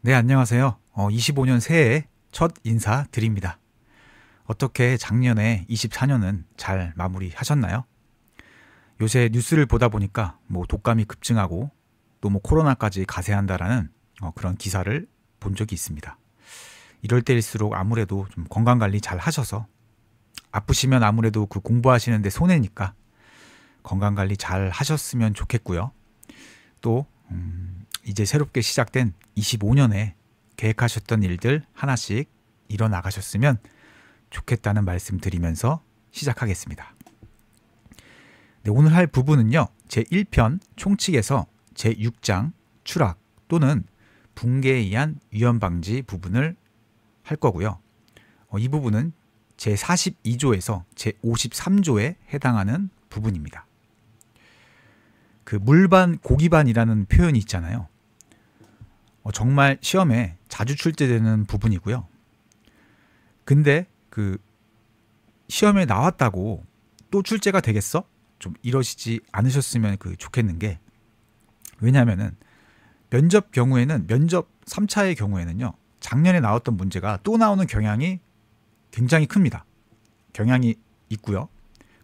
네, 안녕하세요. 25년 새해 첫 인사 드립니다. 어떻게 작년에 24년은 잘 마무리하셨나요? 요새 뉴스를 보다 보니까 독감이 급증하고 또 코로나까지 가세한다라는 그런 기사를 본 적이 있습니다. 이럴 때일수록 아무래도 좀 건강 관리 잘 하셔서 아프시면 아무래도 그 공부하시는데 손해니까 건강 관리 잘 하셨으면 좋겠고요. 또 이제 새롭게 시작된 25년에 계획하셨던 일들 하나씩 이뤄나가셨으면 좋겠다는 말씀 드리면서 시작하겠습니다. 네, 오늘 할 부분은요. 제1편 총칙에서 제6장 추락 또는 붕괴에 의한 위험방지 부분을 할 거고요. 이 부분은 제42조에서 제53조에 해당하는 부분입니다. 그 물반 고기반이라는 표현이 있잖아요. 정말 시험에 자주 출제되는 부분이고요. 근데 그 시험에 나왔다고 또 출제가 되겠어? 좀 이러시지 않으셨으면 좋겠는 게, 왜냐하면은 면접 경우에는 면접 3차의 경우에는요. 작년에 나왔던 문제가 또 나오는 경향이 굉장히 큽니다. 경향이 있고요.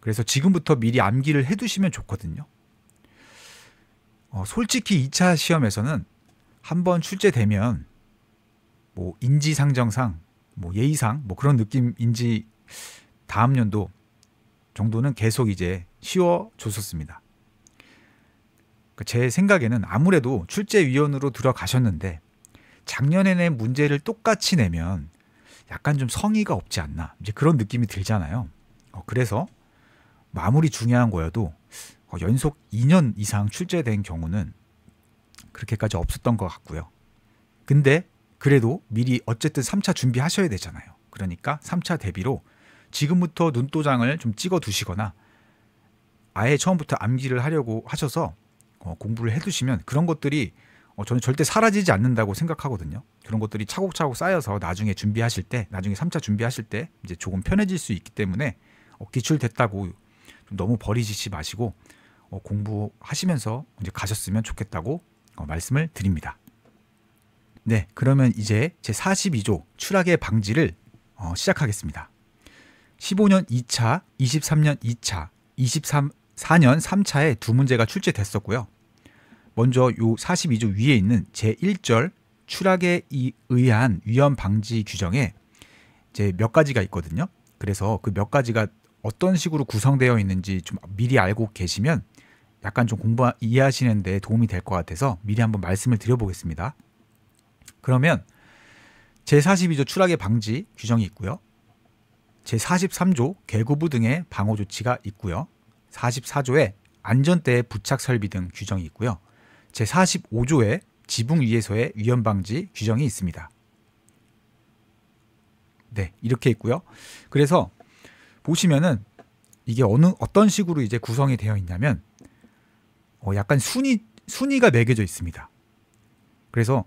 그래서 지금부터 미리 암기를 해두시면 좋거든요. 솔직히 2차 시험에서는 한번 출제되면 인지상정상 예의상 그런 느낌인지 다음 연도 정도는 계속 이제 쉬워졌었습니다. 제 생각에는 아무래도 출제위원으로 들어가셨는데 작년에 낸 문제를 똑같이 내면 약간 좀 성의가 없지 않나, 이제 그런 느낌이 들잖아요. 그래서 아무리 중요한 거여도 연속 2년 이상 출제된 경우는 그렇게까지 없었던 것 같고요. 근데 그래도 미리 어쨌든 3차 준비하셔야 되잖아요. 그러니까 3차 대비로 지금부터 눈도장을 좀 찍어 두시거나 아예 처음부터 암기를 하려고 하셔서 공부를 해두시면 그런 것들이 저는 절대 사라지지 않는다고 생각하거든요. 그런 것들이 차곡차곡 쌓여서 나중에 준비하실 때, 나중에 3차 준비하실 때 이제 조금 편해질 수 있기 때문에 기출됐다고 좀 너무 버리지 마시고 공부하시면서 이제 가셨으면 좋겠다고 말씀을 드립니다. 네, 그러면 이제 제 42조 추락의 방지를 시작하겠습니다. 15년 2차, 23년 2차, 24년 3차에 두 문제가 출제됐었고요. 먼저 요 42조 위에 있는 제1절 추락에 의한 위험 방지 규정에 이제 몇 가지가 있거든요. 그래서 그 몇 가지가 어떤 식으로 구성되어 있는지 좀 미리 알고 계시면 약간 좀 이해하시는 데 도움이 될 것 같아서 미리 한번 말씀을 드려보겠습니다. 그러면 제42조 추락의 방지 규정이 있고요. 제43조 개구부 등의 방호 조치가 있고요. 44조에 안전대의 부착 설비 등 규정이 있고요. 제45조에 지붕 위에서의 위험 방지 규정이 있습니다. 네, 이렇게 있고요. 그래서 보시면은 이게 어떤 식으로 이제 구성이 되어 있냐면 약간 순위가 매겨져 있습니다. 그래서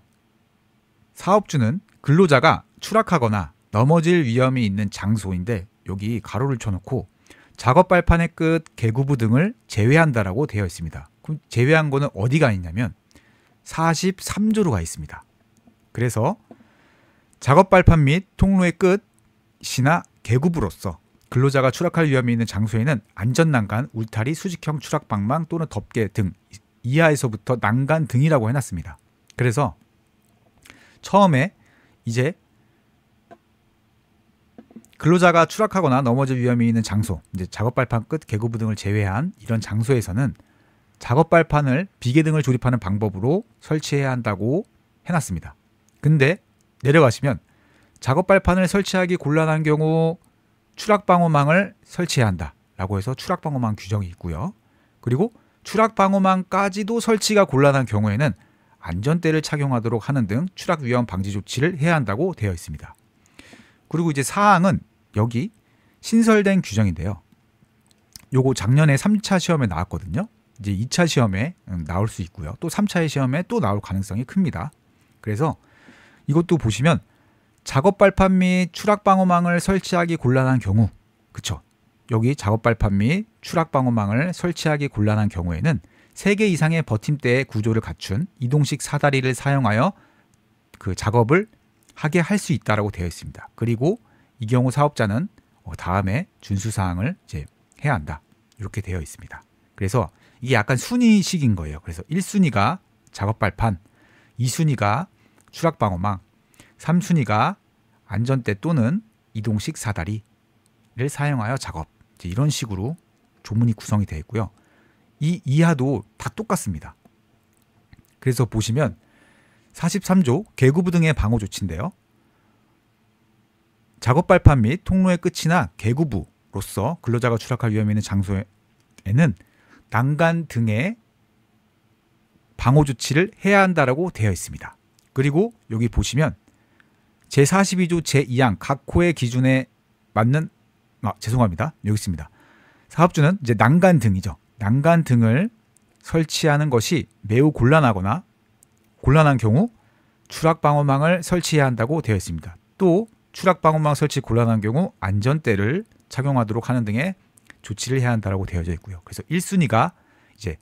사업주는 근로자가 추락하거나 넘어질 위험이 있는 장소인데 여기 가로를 쳐놓고 작업 발판의 끝, 개구부 등을 제외한다라고 되어 있습니다. 그럼 제외한 거는 어디가 있냐면 43조로 가 있습니다. 그래서 작업 발판 및 통로의 끝이나 개구부로서 근로자가 추락할 위험이 있는 장소에는 안전난간, 울타리, 수직형 추락방망 또는 덮개 등 이하에서부터 난간 등이라고 해놨습니다. 그래서 처음에 이제 근로자가 추락하거나 넘어질 위험이 있는 장소, 이제 작업 발판 끝, 개구부 등을 제외한 이런 장소에서는 작업 발판을 비계등을 조립하는 방법으로 설치해야 한다고 해놨습니다. 근데 내려가시면 작업 발판을 설치하기 곤란한 경우 추락방호망을 설치해야 한다라고 해서 추락방호망 규정이 있고요. 그리고 추락방호망까지도 설치가 곤란한 경우에는 안전대를 착용하도록 하는 등 추락 위험 방지 조치를 해야 한다고 되어 있습니다. 그리고 이제 사항은 여기 신설된 규정인데요. 요거 작년에 3차 시험에 나왔거든요. 이제 2차 시험에 나올 수 있고요. 또 3차의 시험에 또 나올 가능성이 큽니다. 그래서 이것도 보시면 작업 발판 및 추락 방호망을 설치하기 곤란한 경우, 그쵸? 여기 작업 발판 및 추락 방호망을 설치하기 곤란한 경우에는 3개 이상의 버팀대의 구조를 갖춘 이동식 사다리를 사용하여 그 작업을 하게 할 수 있다라고 되어 있습니다. 그리고 이 경우 사업자는 다음에 준수사항을 이제 해야 한다. 이렇게 되어 있습니다. 그래서 이게 약간 순위식인 거예요. 그래서 1순위가 작업 발판, 2순위가 추락 방어망, 3순위가 안전대 또는 이동식 사다리를 사용하여 작업. 이제 이런 식으로 조문이 구성이 되어 있고요. 이 이하도 다 똑같습니다. 그래서 보시면 43조 개구부 등의 방호 조치인데요. 작업 발판 및 통로의 끝이나 개구부로서 근로자가 추락할 위험이 있는 장소에는 난간 등의 방호 조치를 해야 한다라고 되어 있습니다. 그리고 여기 보시면 제42조 제2항 각 호의 기준에 맞는 죄송합니다. 여기 있습니다. 사업주는 이제 난간 등이죠. 난간 등을 설치하는 것이 매우 곤란한 경우 추락방어망을 설치해야 한다고 되어 있습니다. 또 추락방어망 설치 곤란한 경우 안전대를 착용하도록 하는 등의 조치를 해야 한다고 되어져 있고요. 그래서 1순위가 이제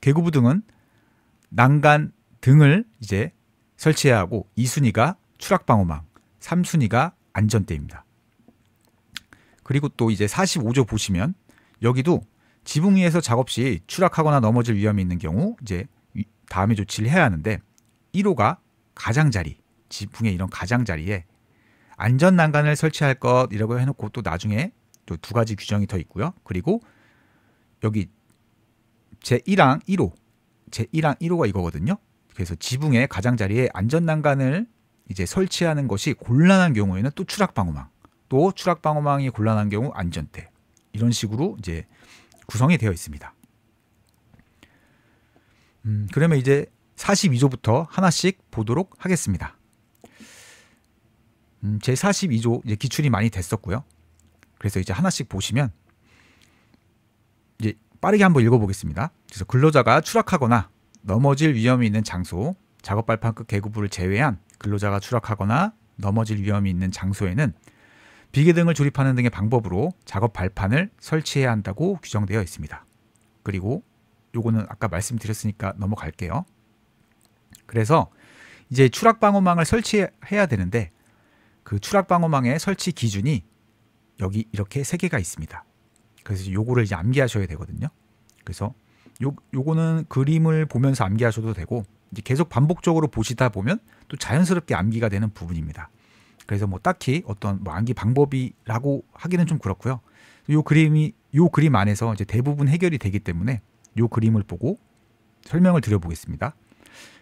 개구부 등은 난간 등을 이제 설치해야 하고 2순위가 추락방어망, 3순위가 안전대입니다. 그리고 또 이제 45조 보시면 여기도 지붕 위에서 작업 시 추락하거나 넘어질 위험이 있는 경우 이제 다음에 조치를 해야 하는데 1호가 가장자리, 지붕의 이런 가장자리에 안전 난간을 설치할 것이라고 해놓고 또 나중에 또 두 가지 규정이 더 있고요. 그리고 여기 제1항 1호, 제1항 1호가 이거거든요. 그래서 지붕의 가장자리에 안전 난간을 이제 설치하는 것이 곤란한 경우에는 또 추락방어망, 또 추락방어망이 곤란한 경우 안전대, 이런 식으로 이제 구성이 되어 있습니다. 그러면 이제 42조부터 하나씩 보도록 하겠습니다. 제 42조 이제 기출이 많이 됐었고요. 그래서 이제 하나씩 보시면 이제 빠르게 한번 읽어보겠습니다. 그래서 근로자가 추락하거나 넘어질 위험이 있는 장소, 작업 발판 끝 개구부를 제외한 근로자가 추락하거나 넘어질 위험이 있는 장소에는 비계 등을 조립하는 등의 방법으로 작업 발판을 설치해야 한다고 규정되어 있습니다. 그리고 요거는 아까 말씀드렸으니까 넘어갈게요. 그래서 이제 추락방어망을 설치해야 되는데 그 추락방어망의 설치 기준이 여기 이렇게 3개가 있습니다. 그래서 요거를 이제 암기하셔야 되거든요. 그래서 요거는 그림을 보면서 암기하셔도 되고 이제 계속 반복적으로 보시다 보면 또 자연스럽게 암기가 되는 부분입니다. 그래서 뭐 딱히 어떤 뭐 암기 방법이라고 하기는 좀 그렇고요. 요 그림 안에서 이제 대부분 해결이 되기 때문에 요 그림을 보고 설명을 드려보겠습니다.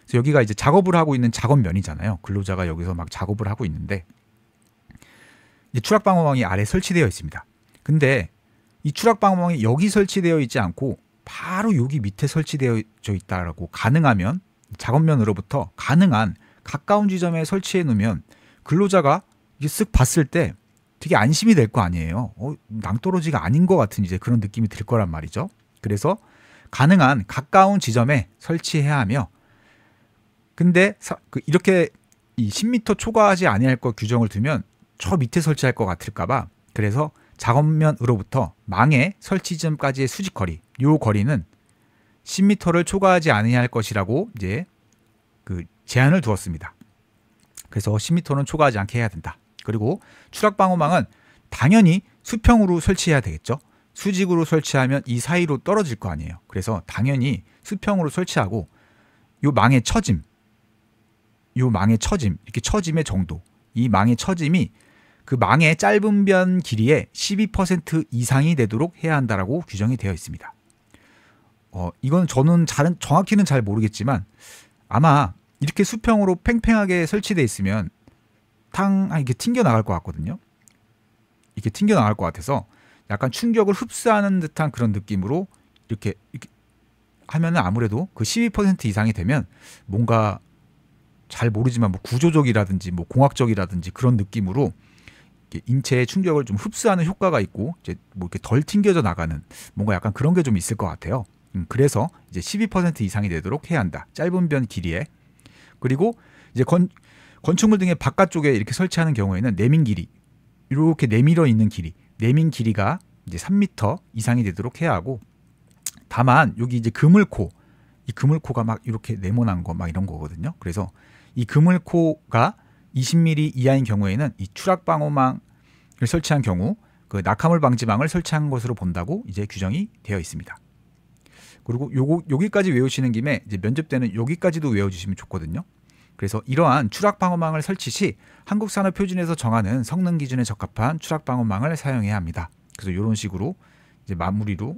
그래서 여기가 이제 작업을 하고 있는 작업면이잖아요. 근로자가 여기서 막 작업을 하고 있는데 이제 추락방어망이 아래 설치되어 있습니다. 근데 이 추락방어망이 여기 설치되어 있지 않고 바로 여기 밑에 설치되어 있다라고 가능하면 작업면으로부터 가능한 가까운 지점에 설치해 놓으면 근로자가 이게 쓱 봤을 때 되게 안심이 될 거 아니에요. 낭떠러지가 아닌 것 같은 이제 그런 느낌이 들 거란 말이죠. 그래서 가능한 가까운 지점에 설치해야 하며 근데 이렇게 이 10m 초과하지 아니할 것 규정을 두면 저 밑에 설치할 것 같을까봐 그래서 작업면으로부터 망의 설치 지점까지의 수직거리, 요 거리는 10m를 초과하지 아니할 것이라고 이제 그 제한을 두었습니다. 그래서 10m는 초과하지 않게 해야 된다. 그리고 추락방어망은 당연히 수평으로 설치해야 되겠죠. 수직으로 설치하면 이 사이로 떨어질 거 아니에요. 그래서 당연히 수평으로 설치하고 요 망의 처짐, 이렇게 처짐의 정도, 이 망의 처짐이 그 망의 짧은 변 길이의 12% 이상이 되도록 해야 한다라고 규정이 되어 있습니다. 이건 저는 정확히는 잘 모르겠지만 아마 이렇게 수평으로 팽팽하게 설치되어 있으면 이렇게 튕겨 나갈 것 같거든요. 이렇게 튕겨 나갈 것 같아서 약간 충격을 흡수하는 듯한 그런 느낌으로 이렇게 하면은 아무래도 그 12% 이상이 되면 뭔가 잘 모르지만 뭐 구조적이라든지 뭐 공학적이라든지 그런 느낌으로 인체의 충격을 좀 흡수하는 효과가 있고 이제 뭐 이렇게 덜 튕겨져 나가는 뭔가 약간 그런 게 좀 있을 것 같아요. 그래서 이제 12% 이상이 되도록 해야 한다. 짧은 변 길이에. 그리고 이제 건축물 등의 바깥쪽에 이렇게 설치하는 경우에는 내민 길이, 이렇게 내밀어 있는 길이, 내민 길이가 이제 3m 이상이 되도록 해야 하고, 다만 여기 이제 그물코, 이 그물코가 막 이렇게 네모난 거 막 이런 거거든요. 그래서 이 그물코가 20mm 이하인 경우에는 이 추락 방호망을 설치한 경우 그 낙하물 방지망을 설치한 것으로 본다고 이제 규정이 되어 있습니다. 그리고 여기까지 외우시는 김에 이제 면접 때는 여기까지도 외워주시면 좋거든요. 그래서 이러한 추락 방호망을 설치 시 한국산업표준에서 정하는 성능 기준에 적합한 추락 방호망을 사용해야 합니다. 그래서 이런 식으로 이제 마무리로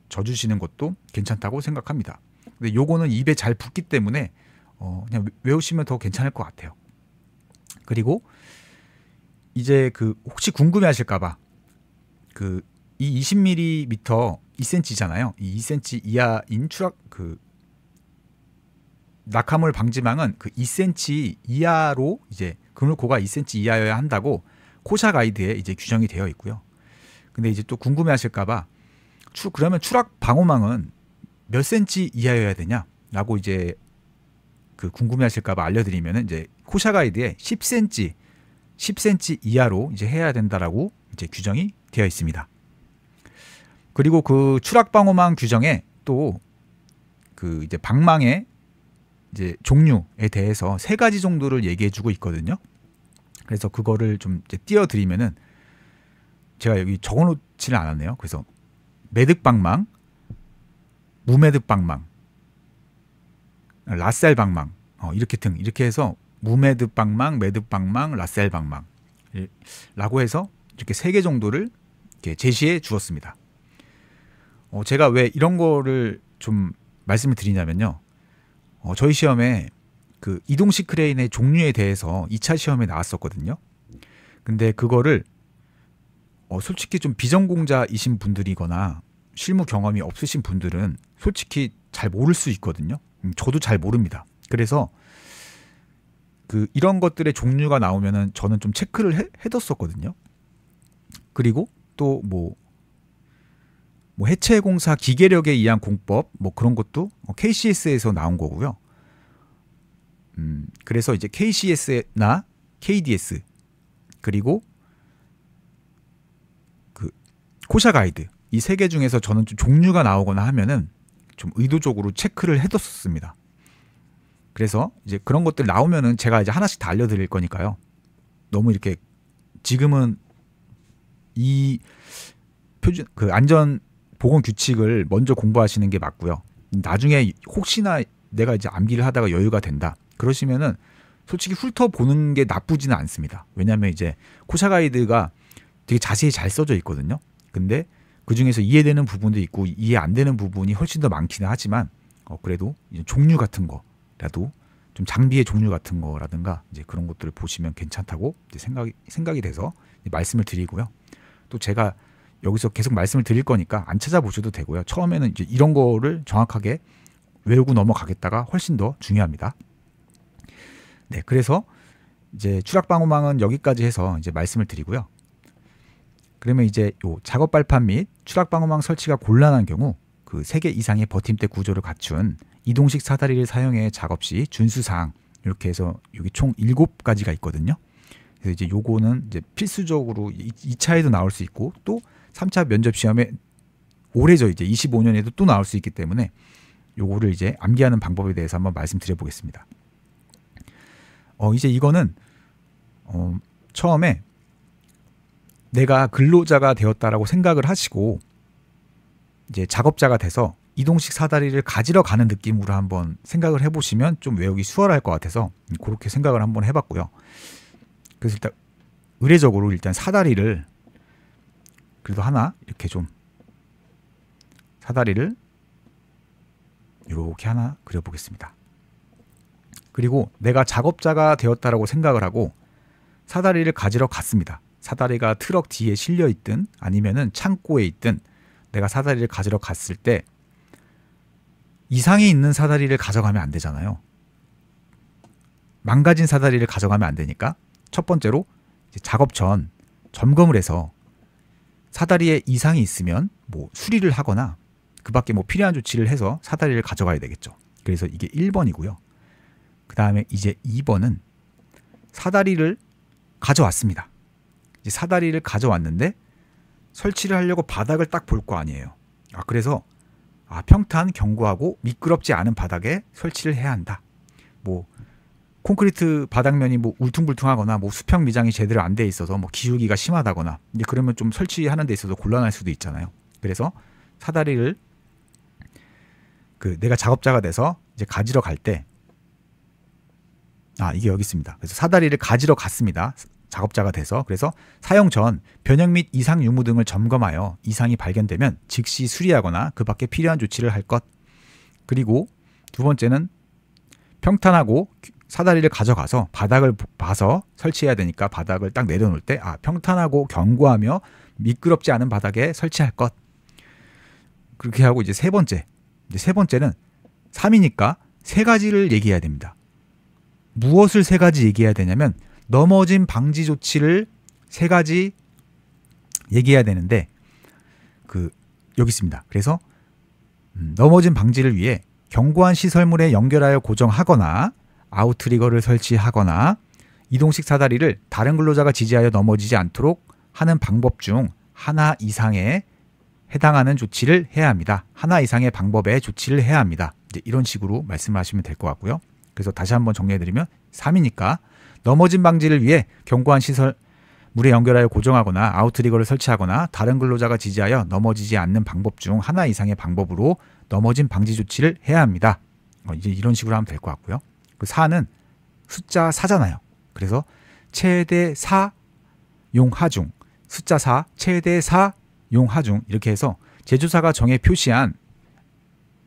져주시는 것도 괜찮다고 생각합니다. 근데 요거는 입에 잘 붙기 때문에 그냥 외우시면 더 괜찮을 것 같아요. 그리고 이제 그 혹시 궁금해하실까봐 그 이 20mm 2cm잖아요. 이 2cm 이하인 추락 그 낙하물 방지망은 그 2cm 이하로 이제 그물코가 2cm 이하여야 한다고 코샤 가이드에 이제 규정이 되어 있고요. 근데 이제 또 궁금해하실까봐 그러면 추락 방호망은 몇 cm 이하여야 되냐라고 이제 그 궁금해하실까봐 알려드리면은 이제 코샤 가이드에 10cm 이하로 이제 해야 된다라고 이제 규정이 되어 있습니다. 그리고 그 추락 방호망 규정에 또 그 이제 방망의 이제 종류에 대해서 3가지 정도를 얘기해주고 있거든요. 그래서 그거를 좀 이제 띄워드리면은 제가 여기 적어놓지는 않았네요. 그래서 매듭 방망, 무매듭 방망, 라셀 방망 이렇게 해서 무매듭 방망, 매듭 방망, 라셀 방망 라고 해서 이렇게 3개 정도를 이렇게 제시해 주었습니다. 제가 왜 이런 거를 좀 말씀을 드리냐면요. 저희 시험에 그 이동식 크레인의 종류에 대해서 2차 시험에 나왔었거든요. 근데 그거를 솔직히 좀 비전공자이신 분들이거나 실무 경험이 없으신 분들은 솔직히 잘 모를 수 있거든요. 저도 잘 모릅니다. 그래서 그 이런 것들의 종류가 나오면은 저는 좀 체크를 해뒀었거든요. 그리고 또 뭐 해체공사 기계력에 의한 공법 뭐 그런 것도 KCS에서 나온 거고요. 그래서 이제 KCS나 KDS 그리고 그 코샤 가이드 이 3개 중에서 저는 좀 종류가 나오거나 하면은 좀 의도적으로 체크를 해뒀었습니다. 그래서 이제 그런 것들 나오면은 제가 이제 하나씩 다 알려드릴 거니까요. 너무 이렇게 지금은 이 표준 그 안전 보건 규칙을 먼저 공부하시는 게 맞고요. 나중에 혹시나 내가 이제 암기를 하다가 여유가 된다 그러시면은 솔직히 훑어보는 게 나쁘지는 않습니다. 왜냐하면 이제 코샤 가이드가 되게 자세히 잘 써져 있거든요. 근데 그 중에서 이해되는 부분도 있고 이해 안 되는 부분이 훨씬 더 많기는 하지만 그래도 이제 종류 같은 거라도 좀 장비의 종류 같은 거라든가 이제 그런 것들을 보시면 괜찮다고 이제 생각이 돼서 말씀을 드리고요. 또 제가 여기서 계속 말씀을 드릴 거니까 안 찾아보셔도 되고요. 처음에는 이제 이런 거를 정확하게 외우고 넘어가겠다가 훨씬 더 중요합니다. 네, 그래서 이제 추락 방호망은 여기까지 해서 이제 말씀을 드리고요. 그러면 이제 요 작업 발판 및 추락 방호망 설치가 곤란한 경우 그 3개 이상의 버팀대 구조를 갖춘 이동식 사다리를 사용해 작업 시 준수사항 이렇게 해서 여기 총 7가지가 있거든요. 그래서 이제 요거는 이제 필수적으로 2차에도 나올 수 있고 또 3차 면접 시험에 올해죠. 이제 25년에도 또 나올 수 있기 때문에 요거를 이제 암기하는 방법에 대해서 한번 말씀드려 보겠습니다. 이제 이거는 처음에 내가 근로자가 되었다라고 생각을 하시고 이제 작업자가 돼서 이동식 사다리를 가지러 가는 느낌으로 한번 생각을 해보시면 좀 외우기 수월할 것 같아서 그렇게 생각을 한번 해봤고요. 그래서 일단 의례적으로 일단 사다리를 그래도 하나 이렇게 좀 사다리를 이렇게 하나 그려보겠습니다. 그리고 내가 작업자가 되었다라고 생각을 하고 사다리를 가지러 갔습니다. 사다리가 트럭 뒤에 실려 있든 아니면은 창고에 있든 내가 사다리를 가지러 갔을 때 이상이 있는 사다리를 가져가면 안 되잖아요. 망가진 사다리를 가져가면 안 되니까 첫 번째로 이제 작업 전 점검을 해서 사다리에 이상이 있으면 뭐 수리를 하거나 그 밖에 뭐 필요한 조치를 해서 사다리를 가져가야 되겠죠. 그래서 이게 1번이고요. 그 다음에 이제 2번은 사다리를 가져왔습니다. 이제 사다리를 가져왔는데 설치를 하려고 바닥을 딱 볼 거 아니에요. 그래서 평탄, 견고하고 미끄럽지 않은 바닥에 설치를 해야 한다. 뭐 콘크리트 바닥면이 뭐 울퉁불퉁하거나 뭐 수평 미장이 제대로 안 돼 있어서 뭐 기울기가 심하다거나 이제 그러면 좀 설치하는 데 있어서 곤란할 수도 있잖아요. 그래서 사다리를 내가 작업자가 돼서 이제 가지러 갈 때, 이게 여기 있습니다. 그래서 사다리를 가지러 갔습니다. 작업자가 돼서. 그래서 사용 전 변형 및 이상 유무 등을 점검하여 이상이 발견되면 즉시 수리하거나 그 밖에 필요한 조치를 할 것. 그리고 두 번째는 평탄하고 사다리를 가져가서 바닥을 봐서 설치해야 되니까 바닥을 딱 내려놓을 때 평탄하고 견고하며 미끄럽지 않은 바닥에 설치할 것. 그렇게 하고 이제 세 번째는 3이니까 세 가지를 얘기해야 됩니다. 무엇을 세 가지 얘기해야 되냐면 넘어짐 방지 조치를 세 가지 얘기해야 되는데 여기 있습니다. 그래서 넘어짐 방지를 위해 견고한 시설물에 연결하여 고정하거나 아웃트리거를 설치하거나 이동식 사다리를 다른 근로자가 지지하여 넘어지지 않도록 하는 방법 중 하나 이상에 해당하는 조치를 해야 합니다. 하나 이상의 방법에 조치를 해야 합니다. 이제 이런 식으로 말씀하시면 될 것 같고요. 그래서 다시 한번 정리해드리면 3이니까 넘어짐 방지를 위해 견고한 시설 물에 연결하여 고정하거나 아웃트리거를 설치하거나 다른 근로자가 지지하여 넘어지지 않는 방법 중 하나 이상의 방법으로 넘어짐 방지 조치를 해야 합니다. 이제 이런 식으로 하면 될 것 같고요. 4는 숫자 4잖아요. 그래서 최대 4 용하중, 숫자 4 최대 4 용하중 이렇게 해서 제조사가 정해 표시한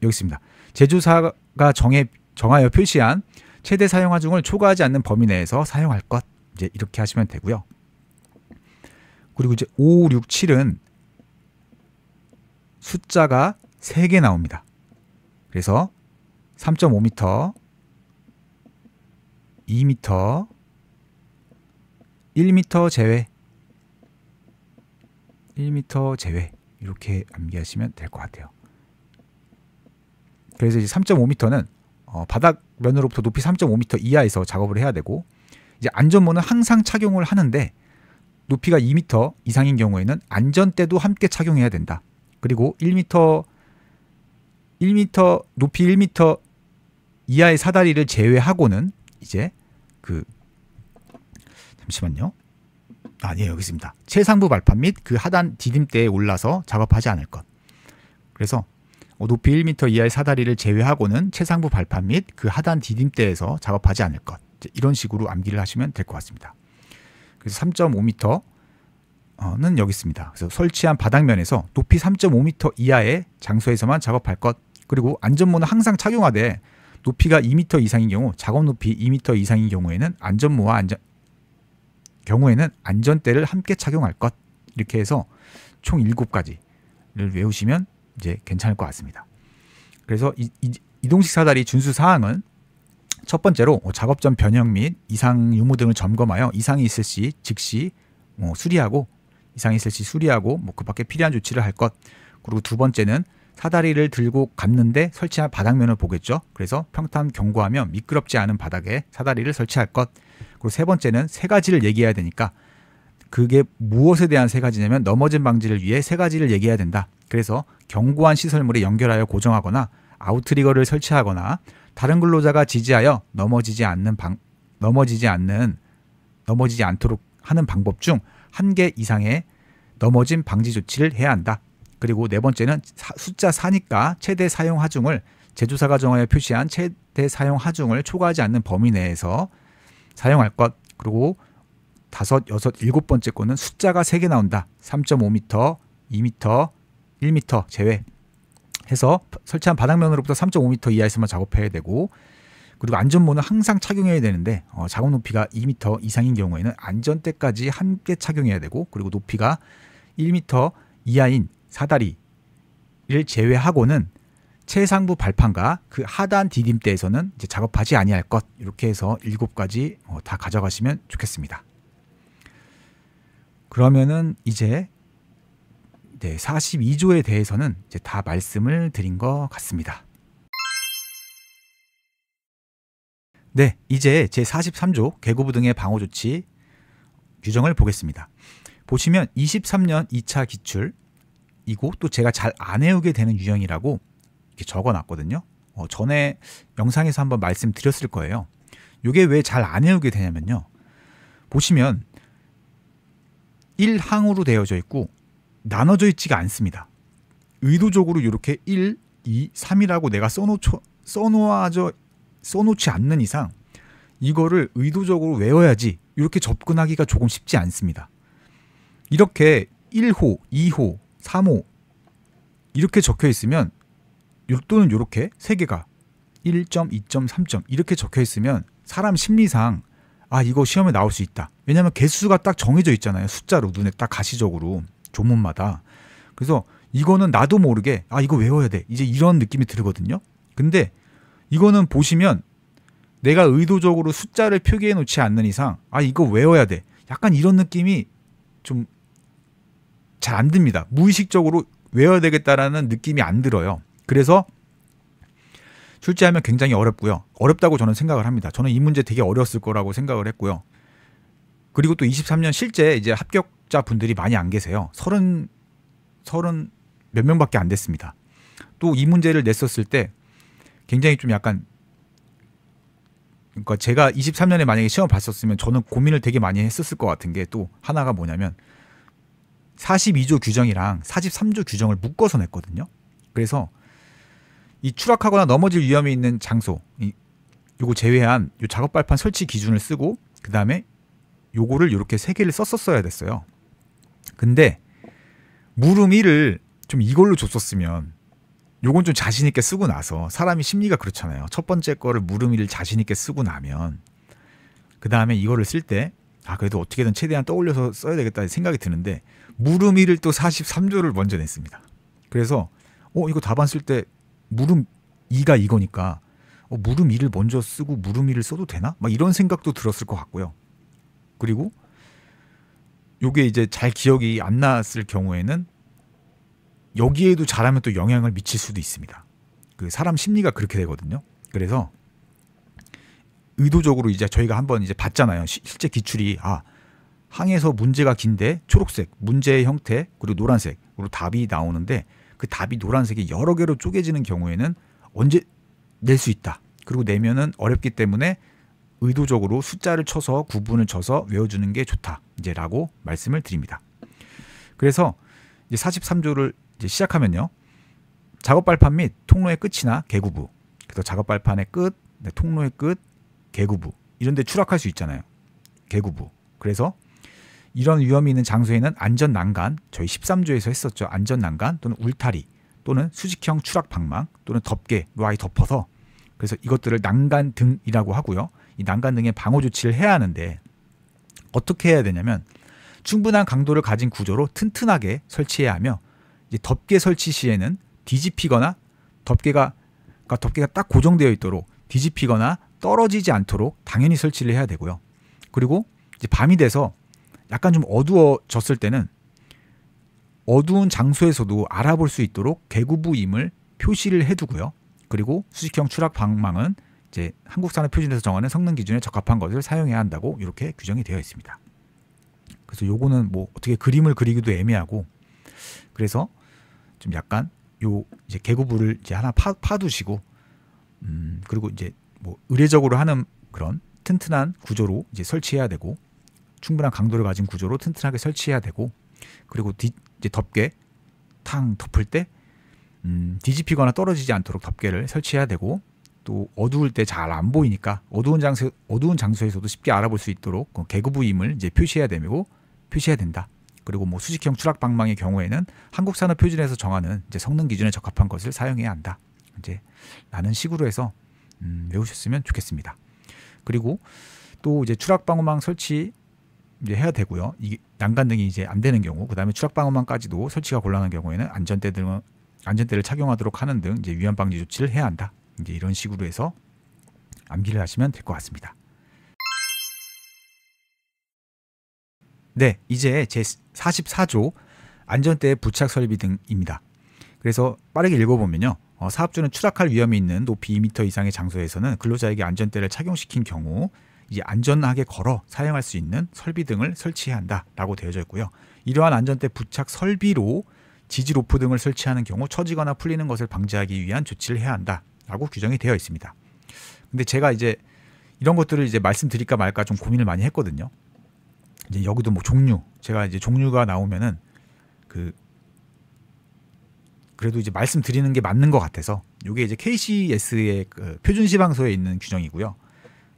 여기 있습니다. 제조사가 정하여 표시한 최대 사용 하중을 초과하지 않는 범위 내에서 사용할 것. 이제 이렇게 하시면 되고요. 그리고 이제 5, 6, 7은 숫자가 3개 나옵니다. 그래서 3.5m, 2m, 1m 제외, 1m 제외 이렇게 암기하시면 될 것 같아요. 그래서 이제 3.5m는 바닥면으로부터 높이 3.5m 이하에서 작업을 해야 되고 이제 안전모는 항상 착용을 하는데 높이가 2m 이상인 경우에는 안전대도 함께 착용해야 된다. 그리고 1m 높이 1m 이하의 사다리를 제외하고는 이제 잠시만요. 예, 여기 있습니다. 최상부 발판 및 그 하단 디딤대에 올라서 작업하지 않을 것. 그래서 높이 1m 이하의 사다리를 제외하고는 최상부 발판 및 그 하단 디딤대에서 작업하지 않을 것. 이런 식으로 암기를 하시면 될 것 같습니다. 그래서 3.5m는 여기 있습니다. 그래서 설치한 바닥면에서 높이 3.5m 이하의 장소에서만 작업할 것. 그리고 안전모는 항상 착용하되 높이가 2m 이상인 경우, 작업 높이 2m 이상인 경우에는 안전대를 함께 착용할 것. 이렇게 해서 총 7가지를 외우시면 이제 괜찮을 것 같습니다. 그래서 이동식 사다리 준수 사항은 첫 번째로 작업 전 변형 및 이상 유무 등을 점검하여 이상이 있을 시 즉시 수리하고 그 밖에 필요한 조치를 할 것. 그리고 두 번째는 사다리를 들고 갔는데 설치한 바닥면을 보겠죠. 그래서 평탄 견고하며 미끄럽지 않은 바닥에 사다리를 설치할 것. 그리고 세 번째는 세 가지를 얘기해야 되니까 그게 무엇에 대한 세 가지냐면 넘어짐 방지를 위해 세 가지를 얘기해야 된다. 그래서 견고한 시설물에 연결하여 고정하거나 아웃트리거를 설치하거나 다른 근로자가 지지하여 넘어지지 않도록 하는 방법 중 한 개 이상의 넘어짐 방지 조치를 해야 한다. 그리고 네 번째는 숫자 4니까 최대 사용 하중을 제조사가 정하여 표시한 최대 사용 하중을 초과하지 않는 범위 내에서 사용할 것. 그리고 5, 6, 7번째 거는 숫자가 3개 나온다. 3.5m, 2m, 1m 제외 해서 설치한 바닥면으로부터 3.5m 이하에서만 작업해야 되고, 그리고 안전모는 항상 착용해야 되는데 작업 높이가 2m 이상인 경우에는 안전대까지 함께 착용해야 되고, 그리고 높이가 1m 이하인 사다리를 제외하고는 최상부 발판과 그 하단 디딤대에서는 이제 작업하지 아니할 것. 이렇게 해서 7가지 다 가져가시면 좋겠습니다. 그러면은 이제 42조에 대해서는 이제 다 말씀을 드린 것 같습니다. 네, 이제 제43조 개고부 등의 방호조치 규정을 보겠습니다. 보시면 23년 2차 기출이고 또 제가 잘 안 외우게 되는 유형이라고 이렇게 적어놨거든요. 전에 영상에서 한번 말씀드렸을 거예요. 이게 왜 잘 안 외우게 되냐면요. 보시면 1항으로 되어져 있고 나눠져 있지가 않습니다. 의도적으로 이렇게 1, 2, 3이라고 내가 써놓지 않는 이상 이거를 의도적으로 외워야지 이렇게 접근하기가 조금 쉽지 않습니다. 이렇게 1호, 2호, 3호 이렇게 적혀 있으면 또는 이렇게 세 개가 1점, 2점, 3점 이렇게 적혀 있으면 사람 심리상 아 이거 시험에 나올 수 있다. 왜냐하면 개수가 딱 정해져 있잖아요. 숫자로 눈에 딱 가시적으로 조문마다. 그래서 이거는 나도 모르게 아 이거 외워야 돼. 이제 이런 느낌이 들거든요. 근데 이거는 보시면 내가 의도적으로 숫자를 표기해 놓지 않는 이상 아 이거 외워야 돼. 약간 이런 느낌이 좀 잘 안 듭니다. 무의식적으로 외워야 되겠다라는 느낌이 안 들어요. 그래서 출제하면 굉장히 어렵고요. 어렵다고 저는 생각을 합니다. 저는 이 문제 되게 어려웠을 거라고 생각을 했고요. 그리고 또 23년 실제 이제 합격자 분들이 많이 안 계세요. 30 몇 명밖에 안 됐습니다. 또 이 문제를 냈었을 때 굉장히 좀 약간 그러니까 제가 23년에 만약에 시험 봤었으면 저는 고민을 되게 많이 했었을 것 같은 게 또 하나가 뭐냐면 42조 규정이랑 43조 규정을 묶어서 냈거든요. 그래서 이 추락하거나 넘어질 위험이 있는 장소 요거 제외한 요 작업 발판 설치 기준을 쓰고 그 다음에 요거를 이렇게 세 개를 썼었어야 됐어요. 근데 물음 1을 좀 이걸로 줬었으면 요건 좀 자신 있게 쓰고 나서 사람이 심리가 그렇잖아요. 첫 번째 거를 물음 1을 자신 있게 쓰고 나면 그 다음에 이거를 쓸 때 아 그래도 어떻게든 최대한 떠올려서 써야 되겠다 생각이 드는데 물음 1을 또 43조를 먼저 냈습니다. 그래서 이거 답안 쓸 때 물음 2가 이거니까 물음 2를 먼저 쓰고 물음 2를 써도 되나? 막 이런 생각도 들었을 것 같고요. 그리고 요게 이제 잘 기억이 안 났을 경우에는 여기에도 잘하면 또 영향을 미칠 수도 있습니다. 그 사람 심리가 그렇게 되거든요. 그래서 의도적으로 이제 저희가 한번 이제 봤잖아요. 실제 기출이 항에서 문제가 긴데 초록색 문제의 형태 그리고 노란색으로 답이 나오는데 그 답이 노란색이 여러 개로 쪼개지는 경우에는 언제 낼 수 있다. 그리고 내면은 어렵기 때문에 의도적으로 숫자를 쳐서 구분을 쳐서 외워주는 게 좋다. 이제라고 말씀을 드립니다. 그래서 이제 43조를 이제 시작하면요. 작업 발판 및 통로의 끝이나 개구부. 그래서 작업 발판의 끝, 통로의 끝, 개구부. 이런 데 추락할 수 있잖아요. 개구부. 그래서 이런 위험이 있는 장소에는 안전 난간, 저희 13조에서 했었죠. 안전 난간 또는 울타리 또는 수직형 추락 방망 또는 덮개로 아예 덮어서 그래서 이것들을 난간 등이라고 하고요. 이 난간 등의 방어 조치를 해야 하는데 어떻게 해야 되냐면 충분한 강도를 가진 구조로 튼튼하게 설치해야 하며 이제 덮개 설치 시에는 뒤집히거나 덮개가 딱 고정되어 있도록 뒤집히거나 떨어지지 않도록 당연히 설치를 해야 되고요. 그리고 이제 밤이 돼서 약간 좀 어두워졌을 때는 어두운 장소에서도 알아볼 수 있도록 개구부임을 표시를 해두고요. 그리고 수직형 추락 방망은 이제 한국산업표준에서 정하는 성능 기준에 적합한 것을 사용해야 한다고 이렇게 규정이 되어 있습니다. 그래서 요거는 뭐 어떻게 그림을 그리기도 애매하고 그래서 좀 약간 요 이제 개구부를 이제 하나 파두시고 그리고 이제 뭐 의례적으로 하는 그런 튼튼한 구조로 이제 설치해야 되고 충분한 강도를 가진 구조로 튼튼하게 설치해야 되고 그리고 이제 덮개 탕 덮을 때 뒤집히거나 떨어지지 않도록 덮개를 설치해야 되고 또 어두울 때 잘 안 보이니까 어두운 장소에서도 쉽게 알아볼 수 있도록 개구부임을 이제 표시해야 된다. 그리고 뭐 수직형 추락 방망의 경우에는 한국산업표준에서 정하는 이제 성능 기준에 적합한 것을 사용해야 한다. 이제 라는 식으로 해서 외우셨으면 좋겠습니다. 그리고 또 이제 추락 방어망 설치 이제 해야 되고요. 이게 난간 등이 이제 안 되는 경우, 그 다음에 추락 방어망까지도 설치가 곤란한 경우에는 안전대를 착용하도록 하는 등 이제 위험 방지 조치를 해야 한다. 이제 이런 식으로 해서 암기를 하시면 될 것 같습니다. 네, 이제 제 44조 안전대 부착 설비 등입니다. 그래서 빠르게 읽어보면요. 사업주는 추락할 위험이 있는 높이 2m 이상의 장소에서는 근로자에게 안전대를 착용시킨 경우 이제 안전하게 걸어 사용할 수 있는 설비 등을 설치해야 한다라고 되어져 있고요. 이러한 안전대 부착 설비로 지지 로프 등을 설치하는 경우 처지거나 풀리는 것을 방지하기 위한 조치를 해야 한다라고 규정이 되어 있습니다. 근데 제가 이제 이런 것들을 이제 말씀드릴까 말까 좀 고민을 많이 했거든요. 이제 여기도 뭐 종류, 제가 이제 종류가 나오면은 그래도 이제 말씀드리는 게 맞는 것 같아서, 요게 이제 KCS의 그 표준 시방서에 있는 규정이고요.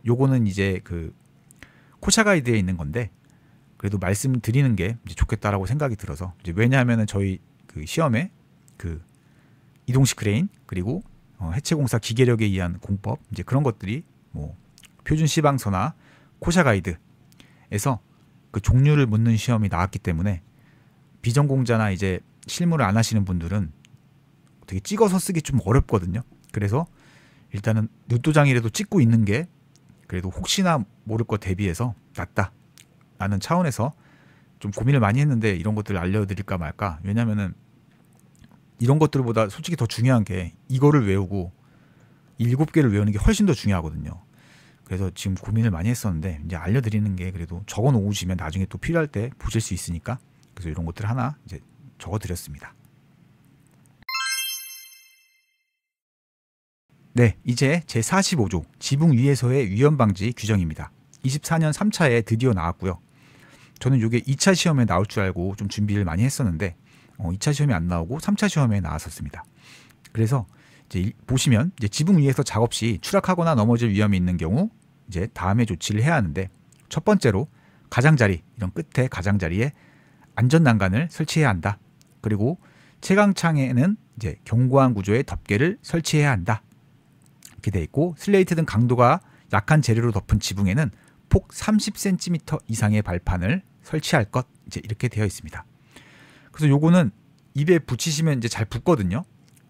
요거는 이제 그 코샤 가이드에 있는 건데, 그래도 말씀드리는 게 이제 좋겠다라고 생각이 들어서, 이제 왜냐하면은 저희 그 시험에 그 이동식 크레인, 그리고 해체공사 기계력에 의한 공법, 이제 그런 것들이 뭐 표준 시방서나 코샤 가이드에서 그 종류를 묻는 시험이 나왔기 때문에, 비전공자나 이제 실무를 안 하시는 분들은 되게 찍어서 쓰기 좀 어렵거든요. 그래서 일단은 눈도장이라도 찍고 있는 게 그래도 혹시나 모를 것 대비해서 낫다 라는 차원에서 좀 고민을 많이 했는데, 이런 것들을 알려드릴까 말까. 왜냐면은 이런 것들보다 솔직히 더 중요한 게 이거를 외우고 7개를 외우는 게 훨씬 더 중요하거든요. 그래서 지금 고민을 많이 했었는데, 이제 알려드리는 게 그래도 적어 놓으시면 나중에 또 필요할 때 보실 수 있으니까, 그래서 이런 것들 하나 이제 적어 드렸습니다. 네, 이제 제45조 지붕 위에서의 위험 방지 규정입니다. 24년 3차에 드디어 나왔고요. 저는 이게 2차 시험에 나올 줄 알고 좀 준비를 많이 했었는데 2차 시험에 안 나오고 3차 시험에 나왔었습니다. 그래서 이제 보시면 이제 지붕 위에서 작업 시 추락하거나 넘어질 위험이 있는 경우 이제 다음에 조치를 해야 하는데, 첫 번째로 가장자리, 이런 끝에 가장자리에 안전 난간을 설치해야 한다. 그리고 채광창에는 이제 견고한 구조의 덮개를 설치해야 한다. 이렇게 돼 있고, 슬레이트 등 강도가 약한 재료로 덮은 지붕에는 폭 30cm 이상의 발판을 설치할 것, 이제 이렇게 되어 있습니다. 그래서 요거는 입에 붙이시면 이제 잘 붙거든요.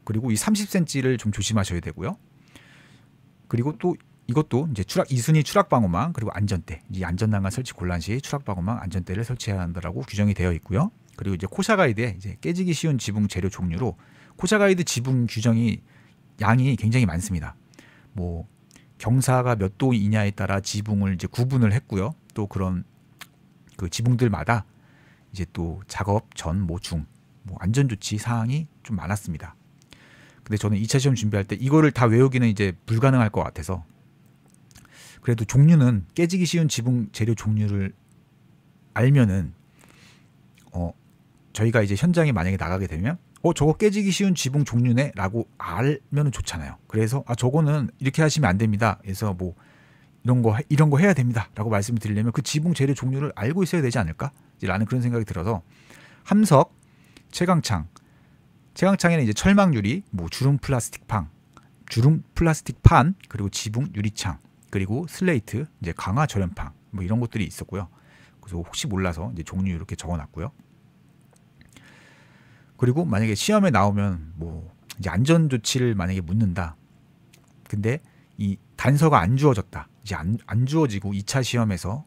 그리고 이 30cm를 좀 조심하셔야 되고요. 그리고 또 이것도 이제 이순위 추락 방호망, 그리고 안전대, 이 안전난간 설치 곤란 시 추락 방호망, 안전대를 설치해야 한다라고 규정이 되어 있고요. 그리고 이제 코샤 가이드에 이제 깨지기 쉬운 지붕 재료 종류로, 코샤 가이드 지붕 규정이 양이 굉장히 많습니다. 뭐 경사가 몇 도이냐에 따라 지붕을 이제 구분을 했고요. 또 그런 그 지붕들마다 이제 또 작업 전, 뭐 중, 뭐 안전 조치 사항이 좀 많았습니다. 근데 저는 2차 시험 준비할 때 이거를 다 외우기는 이제 불가능할 것 같아서, 그래도 종류는 깨지기 쉬운 지붕 재료 종류를 알면은 저희가 이제 현장에 만약에 나가게 되면 저거 깨지기 쉬운 지붕 종류네 라고 알면은 좋잖아요. 그래서 저거는 이렇게 하시면 안 됩니다. 그래서 뭐 이런 거 해야 됩니다 라고 말씀을 드리려면 그 지붕 재료 종류를 알고 있어야 되지 않을까 라는 그런 생각이 들어서, 함석, 채광창에는 이제 철망 유리, 뭐 주름 플라스틱 판, 그리고 지붕 유리창, 그리고 슬레이트, 이제 강화 절연판, 뭐 이런 것들이 있었고요. 그래서 혹시 몰라서 이제 종류 이렇게 적어놨고요. 그리고 만약에 시험에 나오면 뭐 이제 안전 조치를 만약에 묻는다. 근데 이 단서가 안 주어졌다. 이제 안 주어지고 2차 시험에서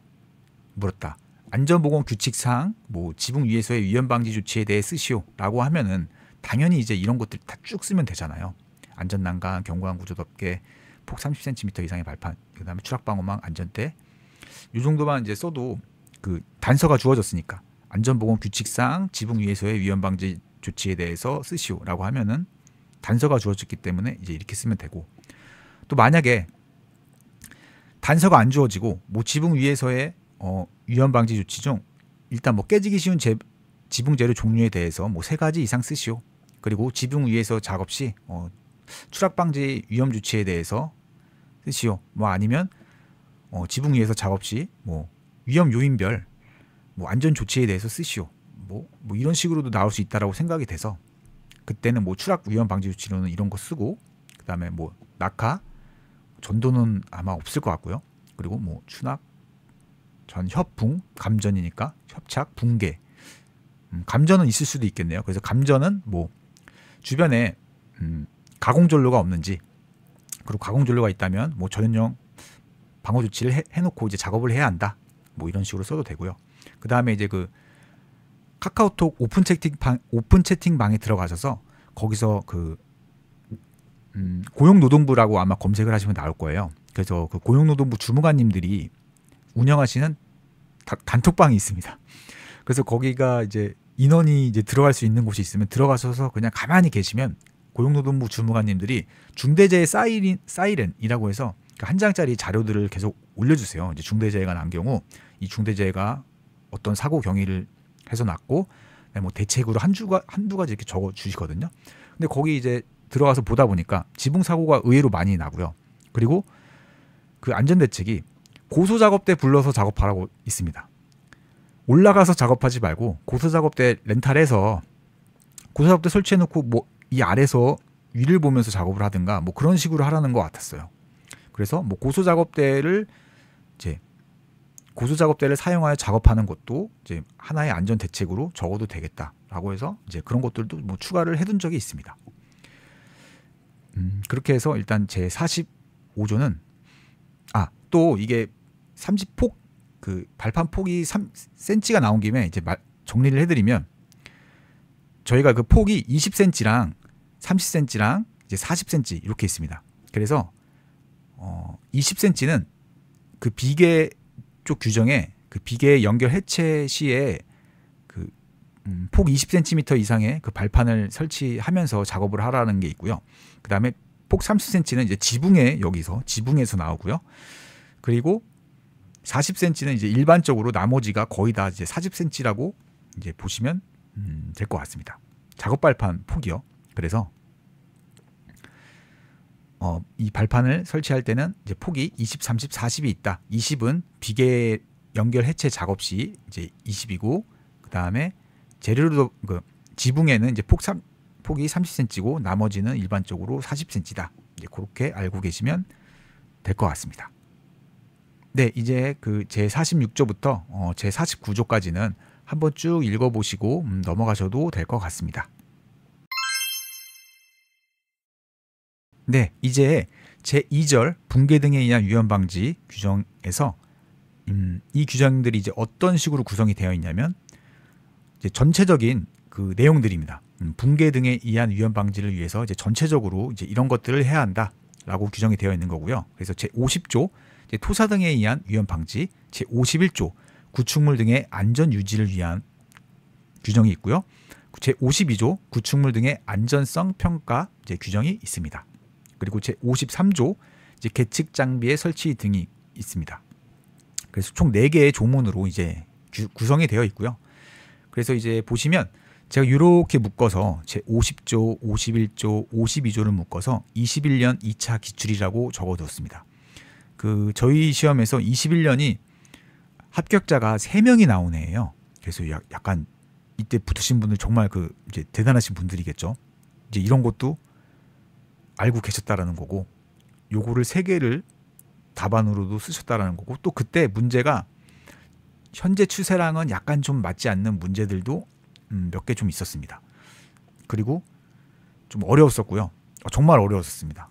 물었다. 안전보건 규칙상 뭐 지붕 위에서의 위험 방지 조치에 대해 쓰시오라고 하면은 당연히 이제 이런 것들 다 쭉 쓰면 되잖아요. 안전난간, 견고한 구조 덮개, 폭 30cm 이상의 발판, 그다음에 추락방어망, 안전대, 이 정도만 이제 써도 그 단서가 주어졌으니까, 안전보건 규칙상 지붕 위에서의 위험 방지 조치에 대해서 쓰시오라고 하면은 단서가 주어졌기 때문에 이제 이렇게 쓰면 되고, 또 만약에 단서가 안 주어지고 뭐 지붕 위에서의 위험 방지 조치 중 일단 뭐 깨지기 쉬운 지붕 재료 종류에 대해서 뭐 3가지 이상 쓰시오. 그리고 지붕 위에서 작업 시 추락 방지 위험 조치에 대해서 쓰시오. 뭐 아니면 지붕 위에서 작업 시 뭐 위험 요인별 뭐 안전 조치에 대해서 쓰시오. 뭐 이런 식으로도 나올 수 있다라고 생각이 돼서, 그때는 뭐 추락 위험 방지 조치로는 이런 거 쓰고, 그다음에 뭐 낙하, 전도는 아마 없을 것 같고요. 그리고 뭐 추락, 전, 협붕, 감전이니까 협착, 붕괴, 감전은 있을 수도 있겠네요. 그래서 감전은 뭐 주변에 가공전로가 없는지, 그리고 가공전로가 있다면 뭐 전용 방어 조치를 해놓고 이제 작업을 해야 한다. 뭐 이런 식으로 써도 되고요. 그 다음에 이제 그 카카오톡 오픈 채팅방에 들어가셔서 거기서 그 고용노동부라고 아마 검색을 하시면 나올 거예요. 그래서 그 고용노동부 주무관님들이 운영하시는 단톡방이 있습니다. 그래서 거기가 이제 인원이 이제 들어갈 수 있는 곳이 있으면 들어가셔서 그냥 가만히 계시면 고용노동부 주무관님들이 중대재해 사이렌이라고 해서 한 장짜리 자료들을 계속 올려주세요. 이제 중대재해가 난 경우 이 중대재해가 어떤 사고 경위를 해서 났고 뭐 대책으로 한두 가지 이렇게 적어 주시거든요. 근데 거기 이제 들어가서 보다 보니까 지붕 사고가 의외로 많이 나고요. 그리고 그 안전대책이 고소작업대 불러서 작업하라고 있습니다. 올라가서 작업하지 말고 고소작업대 렌탈해서 고소작업대 설치해놓고 뭐 이 아래서 위를 보면서 작업을 하든가 뭐 그런 식으로 하라는 것 같았어요. 그래서 뭐 고소작업대를 사용하여 작업하는 것도 이제 하나의 안전 대책으로 적어도 되겠다라고 해서 이제 그런 것들도 뭐 추가를 해둔 적이 있습니다. 그렇게 해서 일단 제 45조는 또 이게 30폭 그 발판 폭이 3cm가 나온 김에 이제 정리를 해드리면 저희가 그 폭이 20cm랑 30cm랑 이제 40cm 이렇게 있습니다. 그래서 20cm는 그 비계 쪽 규정에 그 비계 연결 해체 시에 그 폭 20cm 이상의 그 발판을 설치하면서 작업을 하라는 게 있고요. 그 다음에 폭 30cm는 이제 지붕에서 나오고요. 그리고 40cm는 이제 일반적으로 나머지가 거의 다 이제 40cm라고 이제 보시면 될 것 같습니다. 작업 발판 폭이요. 그래서 이 발판을 설치할 때는 이제 폭이 20, 30, 40이 있다. 20은 비계 연결 해체 작업 시 이제 20이고 그 다음에 재료로 그 지붕에는 이제 폭이 30cm고 나머지는 일반적으로 40cm다. 이제 그렇게 알고 계시면 될 것 같습니다. 네, 이제 그 제 46조부터 제 49조까지는 한번 쭉 읽어보시고 넘어가셔도 될 것 같습니다. 네, 이제 제 2절 붕괴 등에 의한 위험 방지 규정에서 이 규정들이 이제 어떤 식으로 구성이 되어 있냐면 이제 전체적인 그 내용들입니다. 붕괴 등에 의한 위험 방지를 위해서 이제 전체적으로 이제 이런 것들을 해야 한다라고 규정이 되어 있는 거고요. 그래서 제 50조 토사 등에 의한 위험 방지, 제 51조 구축물 등의 안전 유지를 위한 규정이 있고요. 제 52조 구축물 등의 안전성 평가 이제 규정이 있습니다. 그리고 제 53조 이제 계측 장비의 설치 등이 있습니다. 그래서 총 4개의 조문으로 이제 구성이 되어 있고요. 그래서 이제 보시면 제가 이렇게 묶어서 제 50조, 51조, 52조를 묶어서 21년 2차 기출이라고 적어뒀습니다. 그 저희 시험에서 21년이 합격자가 3명이 나온 애예요. 그래서 약간 이때 붙으신 분들 정말 그 이제 대단하신 분들이겠죠. 이제 이런 것도 알고 계셨다라는 거고, 요거를 3개를 답안으로도 쓰셨다라는 거고, 또 그때 문제가 현재 추세랑은 약간 좀 맞지 않는 문제들도 몇 개 좀 있었습니다. 그리고 좀 어려웠었고요. 정말 어려웠었습니다.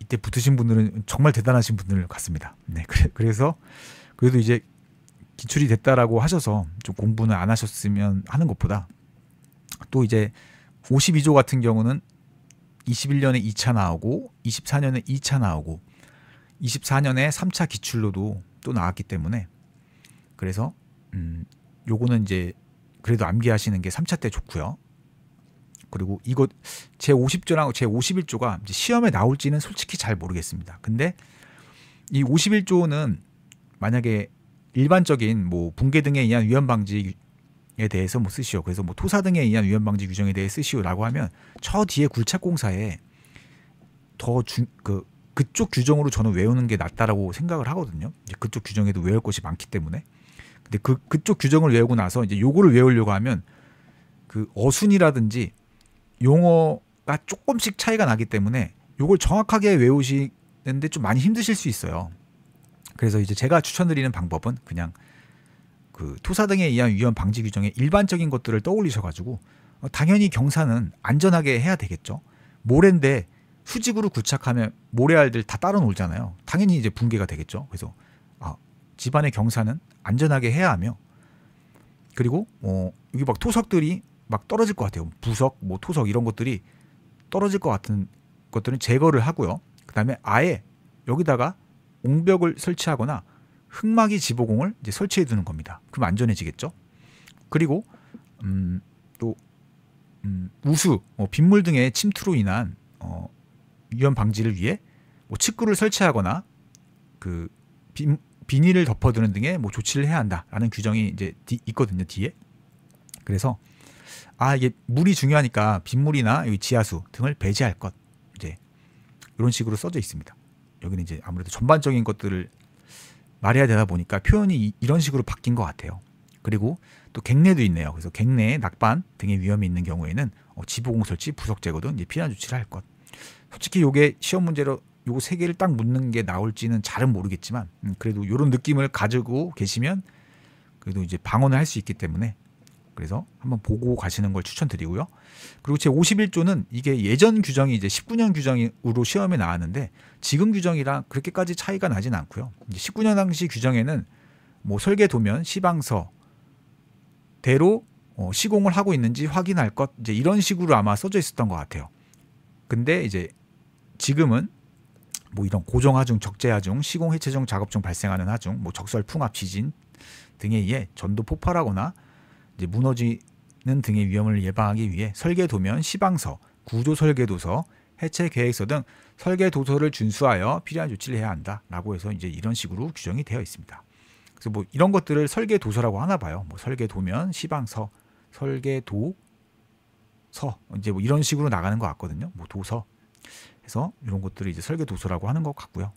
이때 붙으신 분들은 정말 대단하신 분들 같습니다. 네, 그래서 그래도 이제 기출이 됐다라고 하셔서 좀 공부는 안 하셨으면 하는 것보다, 또 이제 52조 같은 경우는 21년에 2차 나오고 24년에 2차 나오고 24년에 3차 기출로도 또 나왔기 때문에, 그래서 요거는 이제 그래도 암기하시는 게 3차 때 좋고요. 그리고 이거 제 50조랑 제 51조가 이제 시험에 나올지는 솔직히 잘 모르겠습니다. 근데 이 51조는 만약에 일반적인 뭐 붕괴 등에 의한 위험 방지에 대해서 뭐 쓰시오. 그래서 뭐 토사 등에 의한 위험 방지 규정에 대해 쓰시오라고 하면 저 뒤에 굴착공사에 더 그쪽 규정으로 저는 외우는 게 낫다라고 생각을 하거든요. 이제 그쪽 규정에도 외울 것이 많기 때문에. 근데 그쪽 규정을 외우고 나서 이제 요거를 외우려고 하면 그 어순이라든지 용어가 조금씩 차이가 나기 때문에 요걸 정확하게 외우시는데 좀 많이 힘드실 수 있어요. 그래서 이제 제가 추천드리는 방법은 그냥 그 토사 등에 의한 위험 방지 규정의 일반적인 것들을 떠올리셔가지고 당연히 경사는 안전하게 해야 되겠죠. 모래인데 수직으로 구착하면 모래알들 다 따로 놀잖아요. 당연히 이제 붕괴가 되겠죠. 그래서 집안의 경사는 안전하게 해야 하며, 그리고 여기 막 토석들이 막 떨어질 것 같아요. 부석, 뭐 토석 이런 것들이 떨어질 것 같은 것들은 제거를 하고요. 그 다음에 아예 여기다가 옹벽을 설치하거나 흙막이 지보공을 이제 설치해 두는 겁니다. 그럼 안전해지겠죠. 그리고 또 우수, 빗물 등의 침투로 인한 위험 방지를 위해 뭐 측구를 설치하거나 그 비닐을 덮어두는 등의 뭐 조치를 해야 한다라는 규정이 이제 있거든요, 뒤에. 그래서 이게 물이 중요하니까 빗물이나 여기 지하수 등을 배제할 것, 이제 이런 식으로 써져 있습니다. 여기는 이제 아무래도 전반적인 것들을 말해야 되다 보니까 표현이 이런 식으로 바뀐 것 같아요. 그리고 또 갱내도 있네요. 그래서 갱내, 낙반 등의 위험이 있는 경우에는 지보공 설치, 부석 제거 등 이제 필요한 조치를 할 것. 솔직히 이게 시험 문제로 요거 세 개를 딱 묻는 게 나올지는 잘은 모르겠지만 그래도 이런 느낌을 가지고 계시면 그래도 이제 방언을 할 수 있기 때문에 그래서 한번 보고 가시는 걸 추천드리고요. 그리고 제 51조는 이게 예전 규정이 이제 19년 규정으로 시험에 나왔는데 지금 규정이랑 그렇게까지 차이가 나진 않고요. 이제 19년 당시 규정에는 뭐 설계 도면, 시방서 대로 시공을 하고 있는지 확인할 것, 이제 이런 식으로 아마 써져 있었던 것 같아요. 근데 이제 지금은 뭐 이런 고정 하중, 적재 하중, 시공 해체 중 작업 중 발생하는 하중, 뭐 적설, 풍압, 지진 등에 의해 전도 폭발하거나 이제 무너지는 등의 위험을 예방하기 위해 설계 도면, 시방서, 구조 설계 도서, 해체 계획서 등 설계 도서를 준수하여 필요한 조치를 해야 한다라고 해서 이제 이런 식으로 규정이 되어 있습니다. 그래서 뭐 이런 것들을 설계 도서라고 하나 봐요. 뭐 설계 도면, 시방서, 설계 도서 이제 뭐 이런 식으로 나가는 것 같거든요. 뭐 도서. 그래서 이런 것들을 이제 설계 도서라고 하는 것 같고요.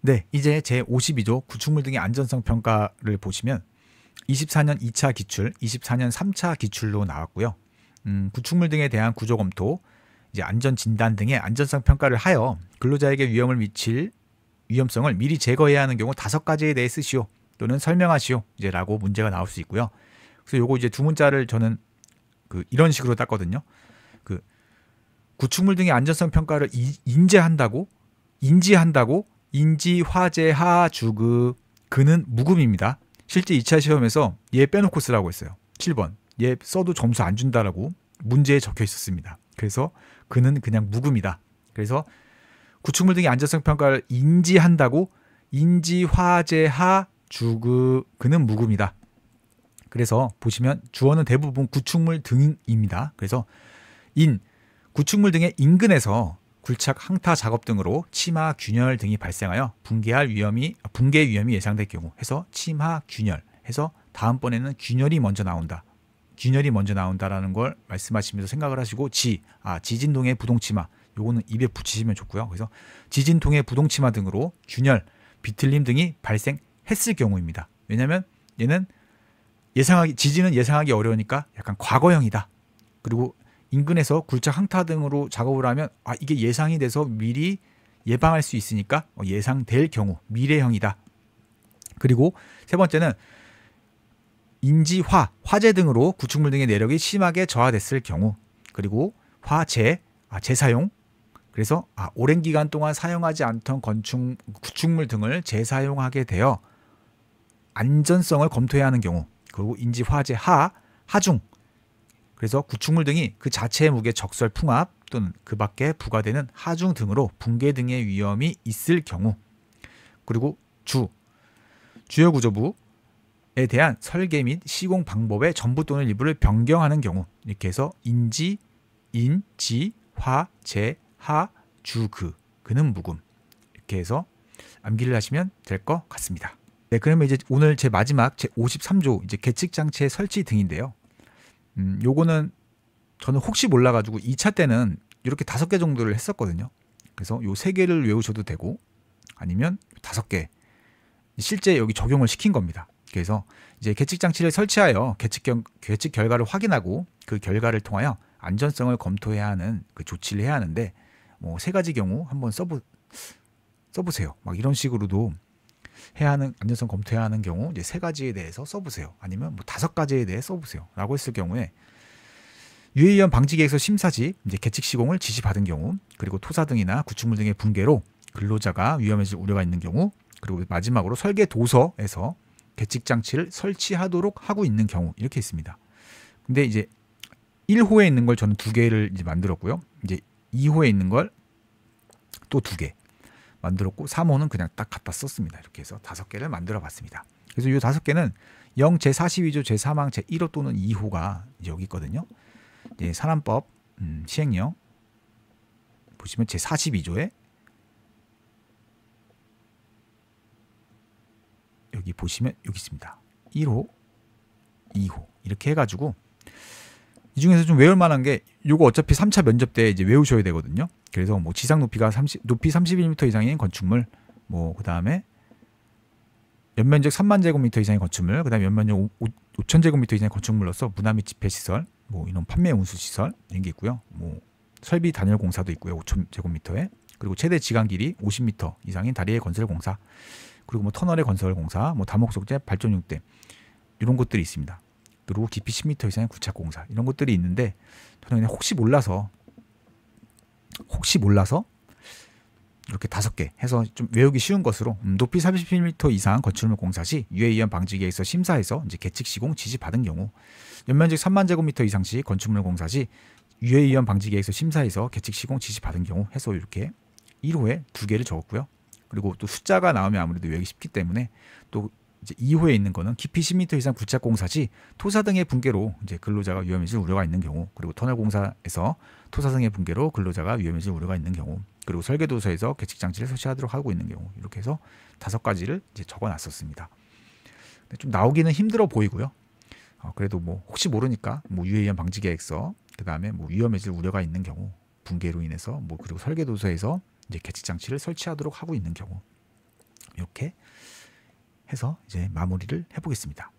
네, 이제 제 52조 구축물 등의 안전성 평가를 보시면 24년 2차 기출, 24년 3차 기출로 나왔고요. 구축물 등에 대한 구조 검토, 이제 안전 진단 등의 안전성 평가를 하여 근로자에게 위험을 미칠 위험성을 미리 제거해야 하는 경우 5가지에 대해 쓰시오 또는 설명하시오 이제라고 문제가 나올 수 있고요. 그래서 요거 이제 두 문자를 저는 이런 식으로 땄거든요. 구축물 등의 안전성 평가를 인지한다고 인지 화재 하 주그 그는 묵음입니다. 실제 2차 시험에서 얘 빼놓고 쓰라고 했어요. 7번. 얘 써도 점수 안 준다라고 문제에 적혀 있었습니다. 그래서 그는 그냥 묵음이다. 그래서 구축물 등의 안전성 평가를 인지한다고 인지 화재 하 주그 그는 묵음이다. 그래서 보시면 주어는 대부분 구축물 등입니다. 그래서 구축물 등의 인근에서 굴착, 항타 작업 등으로 침하, 균열 등이 발생하여 붕괴 위험이 예상될 경우 해서 침하, 균열 해서 다음번에는 균열이 먼저 나온다라는 걸 말씀하시면서 생각을 하시고 지진동해 부동침하 요거는 입에 붙이시면 좋고요. 그래서 지진동해 부동침하 등으로 균열, 비틀림 등이 발생했을 경우입니다. 왜냐하면 얘는 지진은 예상하기 어려우니까 약간 과거형이다. 그리고 인근에서 굴착, 항타 등으로 작업을 하면 이게 예상이 돼서 미리 예방할 수 있으니까 예상될 경우 미래형이다. 그리고 세 번째는 화재 등으로 구축물 등의 내력이 심하게 저하됐을 경우, 그리고 재사용, 그래서 오랜 기간 동안 사용하지 않던 구축물 등을 재사용하게 되어 안전성을 검토해야 하는 경우, 그리고 화재 하중, 그래서 구축물 등이 그 자체의 무게, 적설, 풍압 또는 그 밖에 부과되는 하중 등으로 붕괴 등의 위험이 있을 경우, 그리고 주요 구조부에 대한 설계 및 시공 방법의 전부 또는 일부를 변경하는 경우, 이렇게 해서 화, 재, 하, 주, 그는 묵음, 이렇게 해서 암기를 하시면 될 것 같습니다. 네, 그러면 이제 오늘 제 마지막 제 53조 이제 계측 장치의 설치 등인데요. 요거는 저는 혹시 몰라가지고 2차 때는 이렇게 5개 정도를 했었거든요. 그래서 요 3개를 외우셔도 되고 아니면 5개 실제 여기 적용을 시킨 겁니다. 그래서 이제 계측 장치를 설치하여 계측 결과를 확인하고 그 결과를 통하여 안전성을 검토해야 하는 그 조치를 해야 하는데 뭐 3가지 경우 한번 써보세요. 막 이런 식으로도 해야 하는 안전성 검토해야 하는 경우 이제 3가지에 대해서 써보세요. 아니면 뭐 5가지에 대해 써보세요. 라고 했을 경우에 유해위험 방지계획서 심사지 이제 계측 시공을 지시받은 경우, 그리고 토사 등이나 구축물 등의 붕괴로 근로자가 위험해질 우려가 있는 경우, 그리고 마지막으로 설계 도서에서 계측 장치를 설치하도록 하고 있는 경우 이렇게 있습니다. 근데 이제 1호에 있는 걸 저는 2개를 이제 만들었고요. 이제 2호에 있는 걸 또 2개 만들었고 3호는 그냥 딱 갖다 썼습니다. 이렇게 해서 5개를 만들어 봤습니다. 그래서 이 5개는 제42조 제3항 제1호 또는 2호가 여기 있거든요. 산안법 시행령 보시면 제42조에 여기 보시면 여기 있습니다. 1호, 2호 이렇게 해가지고 이 중에서 좀 외울 만한 게 요거 어차피 3차 면접 때 이제 외우셔야 되거든요. 그래서 뭐 지상 높이가 높이 31m 이상인 건축물, 뭐 그다음에 연면적 3만 제곱미터 이상의 건축물, 그다음에 연면적 5천 제곱미터 이상의 건축물로서 문화 및 집회 시설, 뭐 이런 판매 운수 시설 이런 게 있고요. 뭐 설비 단열 공사도 있고요. 5천 제곱미터에. 그리고 최대 지간 길이 50m 이상인 다리의 건설 공사, 그리고 뭐 터널의 건설 공사, 뭐 다목적재 발전 용대 이런 것들이 있습니다. 그리고 깊이 10m 이상의 구착 공사 이런 것들이 있는데 저는 그냥 혹시 몰라서 이렇게 5개 해서 좀 외우기 쉬운 것으로 높이 30m 이상 건축물 공사 시 유해이원 방지계획서 심사에서 이제 계측 시공 지시 받은 경우, 연면적 3만 제곱미터 이상 시 건축물 공사 시 유해이원 방지계획서 심사에서 계측 시공 지시 받은 경우 해서 이렇게 1호에 2개를 적었고요. 그리고 또 숫자가 나오면 아무래도 외우기 쉽기 때문에 또 이제 2호에 있는 거는 깊이 10m 이상 부착 공사 시 토사 등의 붕괴로 이제 근로자가 위험해질 우려가 있는 경우, 그리고 터널 공사에서 토사 등의 붕괴로 근로자가 위험해질 우려가 있는 경우, 그리고 설계도서에서 계측 장치를 설치하도록 하고 있는 경우, 이렇게 해서 5가지를 이제 적어놨었습니다. 좀 나오기는 힘들어 보이고요. 그래도 뭐 혹시 모르니까 뭐 유해이원 방지 계획서, 그 다음에 뭐 위험해질 우려가 있는 경우, 붕괴로 인해서 뭐 그리고 설계도서에서 이제 계측 장치를 설치하도록 하고 있는 경우, 이렇게 해서 이제 마무리를 해보겠습니다.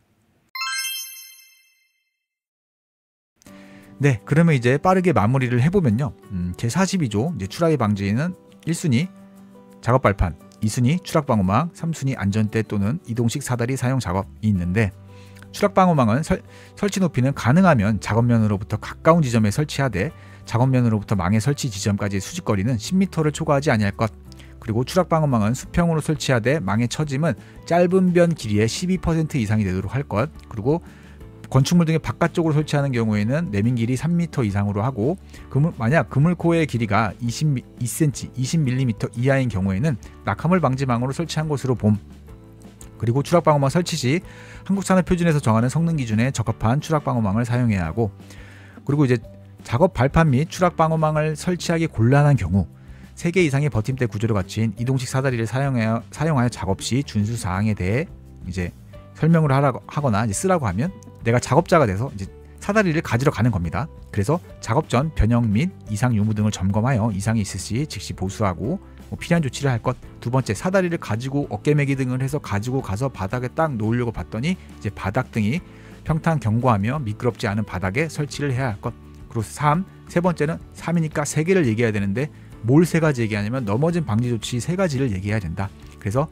네, 그러면 이제 빠르게 마무리를 해보면요. 제42조 이제 추락의 방지에는 1순위 작업 발판, 2순위 추락 방호망, 3순위 안전대 또는 이동식 사다리 사용 작업이 있는데, 추락 방호망은 설치 높이는 가능하면 작업면으로부터 가까운 지점에 설치하되 작업면으로부터 망의 설치 지점까지의 수직거리는 10m를 초과하지 아니할 것. 그리고 추락 방호망은 수평으로 설치하되 망의 처짐은 짧은 변 길이의 12% 이상이 되도록 할 것. 그리고 건축물 등의 바깥쪽으로 설치하는 경우에는 내민 길이 3m 이상으로 하고, 만약 그물코의 길이가 22cm, 20mm 이하인 경우에는 낙하물 방지망으로 설치한 것으로 봄. 그리고 추락 방호망 설치 시 한국산업표준에서 정하는 성능 기준에 적합한 추락 방호망을 사용해야 하고, 그리고 이제 작업 발판 및 추락 방호망을 설치하기 곤란한 경우 3개 이상의 버팀대 구조를 갖춘 이동식 사다리를 사용하여 작업 시 준수 사항에 대해 이제 설명을 하거나 이제 쓰라고 하면 내가 작업자가 돼서 이제 사다리를 가지러 가는 겁니다. 그래서 작업 전 변형 및 이상 유무 등을 점검하여 이상이 있을 시 즉시 보수하고 뭐 필요한 조치를 할 것. 2번째, 사다리를 가지고 어깨매기 등을 해서 가지고 가서 바닥에 딱 놓으려고 봤더니 이제 바닥 등이 평탄 견고하며 미끄럽지 않은 바닥에 설치를 해야 할 것. 그리고 3번째는 3이니까 3개를 얘기해야 되는데 뭘 3가지 얘기하냐면 넘어짐 방지 조치 3가지를 얘기해야 된다. 그래서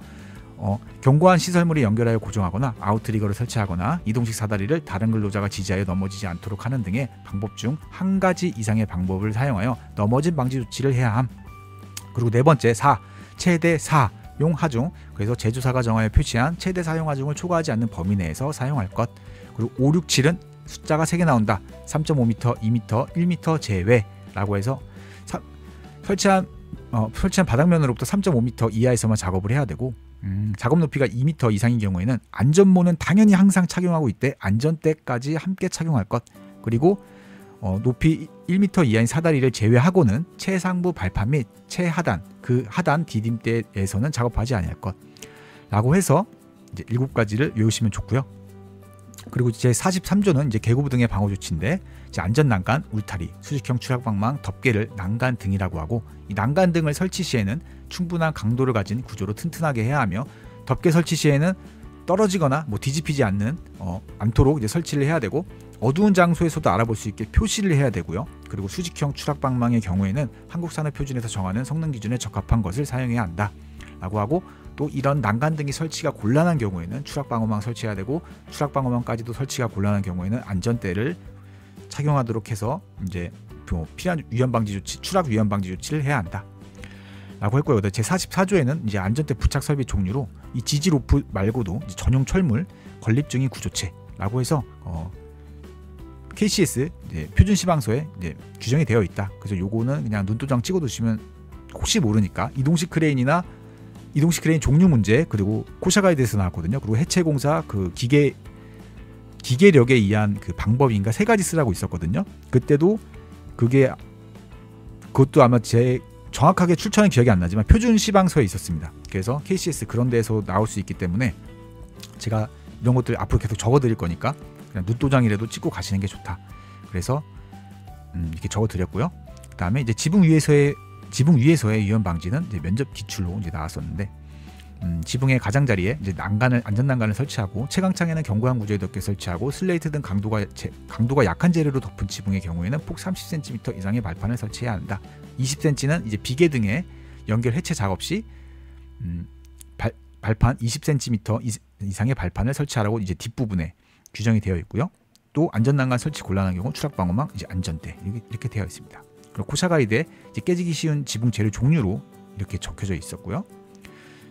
견고한 시설물에 연결하여 고정하거나 아웃트리거를 설치하거나 이동식 사다리를 다른 근로자가 지지하여 넘어지지 않도록 하는 등의 방법 중 1가지 이상의 방법을 사용하여 넘어짐 방지 조치를 해야 함. 그리고 4번째, 최대 4용 하중. 그래서 제조사가 정하여 표시한 최대 4용 하중을 초과하지 않는 범위 내에서 사용할 것. 그리고 5, 6, 7은 숫자가 3개 나온다. 3.5m, 2m, 1m 제외라고 해서 설치한 바닥면으로부터 3.5m 이하에서만 작업을 해야 되고, 작업 높이가 2m 이상인 경우에는 안전모는 당연히 항상 착용하고 있대 안전대까지 함께 착용할 것. 그리고 높이 1m 이하인 사다리를 제외하고는 최상부 발판 및 최하단, 그 하단 디딤대에서는 작업하지 아니할 것 라고 해서 이제 7가지를 외우시면 좋고요. 그리고 제 43조는 이제 개구부 등의 방호 조치인데, 이제 안전 난간, 울타리, 수직형 추락 방망, 덮개를 난간 등이라고 하고, 이 난간 등을 설치 시에는 충분한 강도를 가진 구조로 튼튼하게 해야 하며, 덮개 설치 시에는 떨어지거나 뭐 뒤집히지 않도록 이제 설치를 해야 되고, 어두운 장소에서도 알아볼 수 있게 표시를 해야 되고요. 그리고 수직형 추락 방망의 경우에는 한국산업표준에서 정하는 성능 기준에 적합한 것을 사용해야 한다 라고 하고, 또 이런 난간 등이 설치가 곤란한 경우에는 추락 방호망 설치해야 되고, 추락 방호망까지도 설치가 곤란한 경우에는 안전대를 착용하도록 해서 이제 필요한 위험 방지 조치, 추락 위험 방지 조치를 해야 한다 라고 했고요. 제 44조에는 이제 안전대 부착 설비 종류로 이 지지 로프 말고도 이제 전용 철물, 건립 중인 구조체라고 해서 KCS 이제 표준 시방서에 이제 규정이 되어 있다. 그래서 요거는 그냥 눈도장 찍어두시면 혹시 모르니까 이동식 크레인 종류 문제, 그리고 코샤 가이드에서 나왔거든요. 그리고 해체 공사 그 기계력에 의한 그 방법인가 3가지 쓰라고 있었거든요. 그때도 그것도 아마 제 정확하게 출처는 기억이 안 나지만 표준 시방서에 있었습니다. 그래서 KCS 그런 데에서 나올 수 있기 때문에 제가 이런 것들 앞으로 계속 적어 드릴 거니까 그냥 눈도장이라도 찍고 가시는 게 좋다. 그래서 이렇게 적어 드렸고요. 그다음에 이제 지붕 위에서의 위험 방지는 이제 면접 기출로 이제 나왔었는데, 지붕의 가장자리에 이제 안전 난간을 설치하고 채광창에는 견고한 구조의 덮개 설치하고 슬레이트 등 강도가 약한 재료로 덮은 지붕의 경우에는 폭 30cm 이상의 발판을 설치해야 한다. 20cm는 이제 비계 등의 연결 해체 작업 시 발판 20cm 이상의 발판을 설치하라고 이제 뒷부분에 규정이 되어 있고요. 또 안전 난간 설치 곤란한 경우 추락 방어망, 이제 안전대 이렇게 되어 있습니다. 그리고 코샤 가이드에 이제 깨지기 쉬운 지붕 재료 종류로 이렇게 적혀져 있었고요.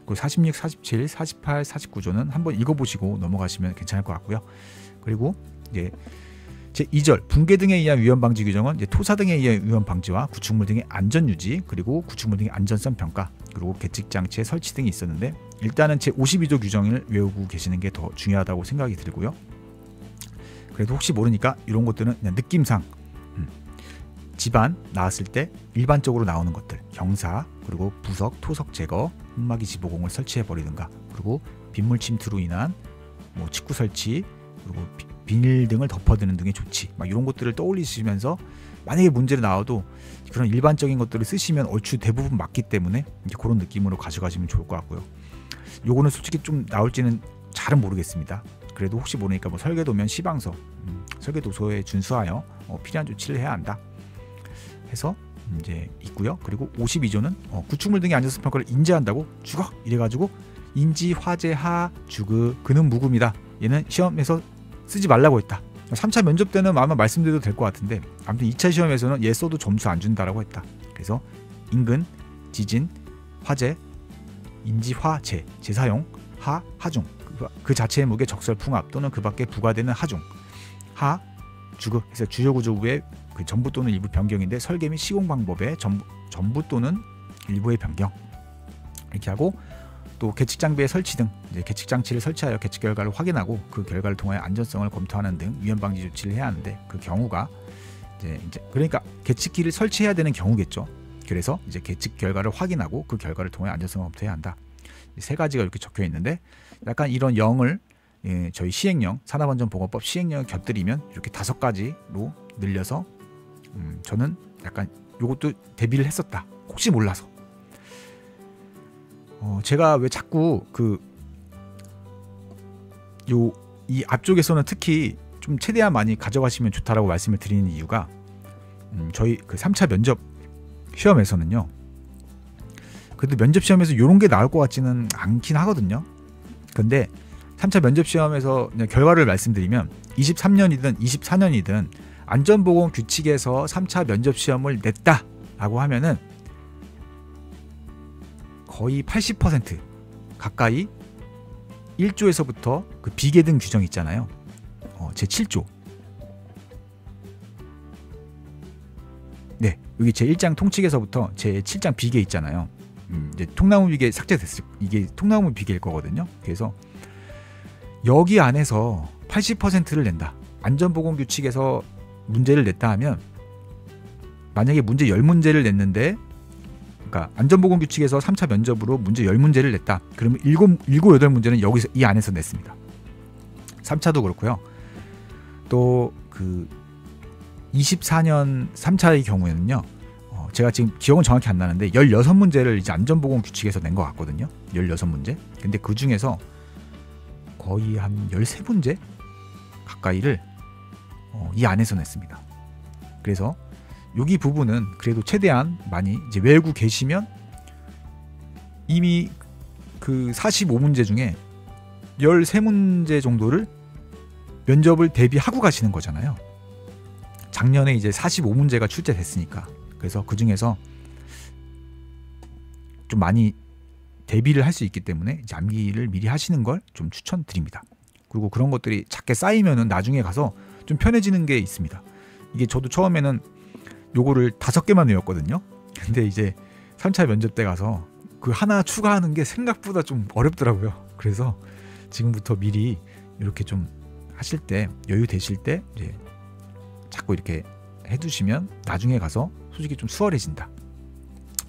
그리고 46, 47, 48, 49조는 한번 읽어보시고 넘어가시면 괜찮을 것 같고요. 그리고 이제 제2절 붕괴 등에 의한 위험 방지 규정은 이제 토사 등에 의한 위험 방지와 구축물 등의 안전 유지, 그리고 구축물 등의 안전성 평가, 그리고 계측 장치의 설치 등이 있었는데, 일단은 제52조 규정을 외우고 계시는 게 더 중요하다고 생각이 들고요. 그래도 혹시 모르니까 이런 것들은 그냥 느낌상 집안 나왔을 때 일반적으로 나오는 것들, 경사, 그리고 부석, 토석 제거, 흙막이 지보공을 설치해 버리든가, 그리고 빗물 침투로 인한 뭐 직구 설치, 그리고 비닐 등을 덮어두는 등의 조치, 막 이런 것들을 떠올리시면서 만약에 문제를 나와도 그런 일반적인 것들을 쓰시면 얼추 대부분 맞기 때문에 이제 그런 느낌으로 가져가시면 좋을 것 같고요. 요거는 솔직히 좀 나올지는 잘은 모르겠습니다. 그래도 혹시 모르니까 뭐 설계도면 시방서, 설계도서에 준수하여 필요한 조치를 해야 한다 해서 이제 있고요. 그리고 52조는 구축물 등의 안전성 평가를 인지한다고 죽어 이래가지고 인지, 화재, 하, 주그, 그는 무금이다. 얘는 시험에서 쓰지 말라고 했다. 3차 면접 때는 아마 말씀드려도 될 것 같은데, 아무튼 2차 시험에서는 얘 써도 점수 안 준다라고 했다. 그래서 인근, 지진, 화재, 인지, 화, 재, 재사용, 하, 하중, 그 자체의 무게 적설 풍압 또는 그 밖에 부과되는 하중, 하, 주그, 그래서 주요 구조부의 그 전부 또는 일부 변경인데 설계 및 시공 방법의 전부 또는 일부의 변경 이렇게 하고, 또 계측 장비의 설치 등 이제 계측 장치를 설치하여 계측 결과를 확인하고 그 결과를 통하여 안전성을 검토하는 등 위험 방지 조치를 해야 하는데, 그 경우가 이제 그러니까 계측기를 설치해야 되는 경우겠죠. 그래서 이제 계측 결과를 확인하고 그 결과를 통해 안전성을 검토해야 한다. 세 가지가 이렇게 적혀 있는데, 약간 이런 영을 저희 시행령, 산업안전보건법 시행령을 곁들이면 이렇게 5가지로 늘려서 저는 약간 요것도 대비를 했었다. 혹시 몰라서. 제가 왜 자꾸 이 앞쪽에서는 특히 좀 최대한 많이 가져가시면 좋다라고 말씀을 드리는 이유가, 저희 그 3차 면접 시험에서는요, 그래도 면접 시험에서 이런 게 나올 것 같지는 않긴 하거든요. 근데 3차 면접 시험에서 그냥 결과를 말씀드리면 23년이든 24년이든 안전보건 규칙에서 3차 면접 시험을 냈다라고 하면은 거의 80% 가까이 1조에서부터 그 비계 등 규정 있잖아요. 제7조. 네, 여기 제1장 통칙에서부터 제7장 비계 있잖아요. 이제 통나무 비계 삭제됐을, 이게 통나무 비계일 거거든요. 그래서 여기 안에서 80%를 낸다. 안전보건 규칙에서 문제를 냈다 하면, 만약에 문제 10문제를 냈는데, 그러니까 안전보건 규칙에서 3차 면접으로 문제 10문제를 냈다. 그러면 7, 8문제는 여기서 이 안에서 냈습니다. 3차도 그렇고요. 또 그 24년 3차의 경우에는요, 제가 지금 기억은 정확히 안 나는데 16문제를 이제 안전보건 규칙에서 낸 것 같거든요. 16문제. 근데 그 중에서 거의 한 13문제 가까이를 이 안에서 냈습니다. 그래서 여기 부분은 그래도 최대한 많이 이제 외우고 계시면 이미 그 45문제 중에 13문제 정도를 면접을 대비하고 가시는 거잖아요. 작년에 이제 45문제가 출제됐으니까. 그래서 그 중에서 좀 많이 대비를 할 수 있기 때문에 이제 암기를 미리 하시는 걸 좀 추천드립니다. 그리고 그런 것들이 작게 쌓이면은 나중에 가서 좀 편해지는 게 있습니다. 이게 저도 처음에는 요거를 5개만 외웠거든요. 근데 이제 3차 면접 때 가서 그 하나 추가하는 게 생각보다 좀 어렵더라고요. 그래서 지금부터 미리 이렇게 좀 하실 때, 여유 되실 때 이제 자꾸 이렇게 해두시면 나중에 가서 솔직히 좀 수월해진다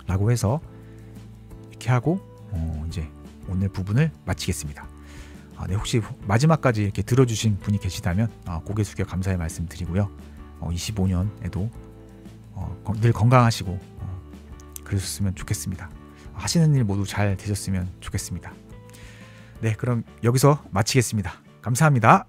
라고 해서 이렇게 하고 이제 오늘 부분을 마치겠습니다. 네, 혹시 마지막까지 이렇게 들어주신 분이 계시다면 고개 숙여 감사의 말씀 드리고요. 25년에도 늘 건강하시고 그러셨으면 좋겠습니다. 하시는 일 모두 잘 되셨으면 좋겠습니다. 네, 그럼 여기서 마치겠습니다. 감사합니다.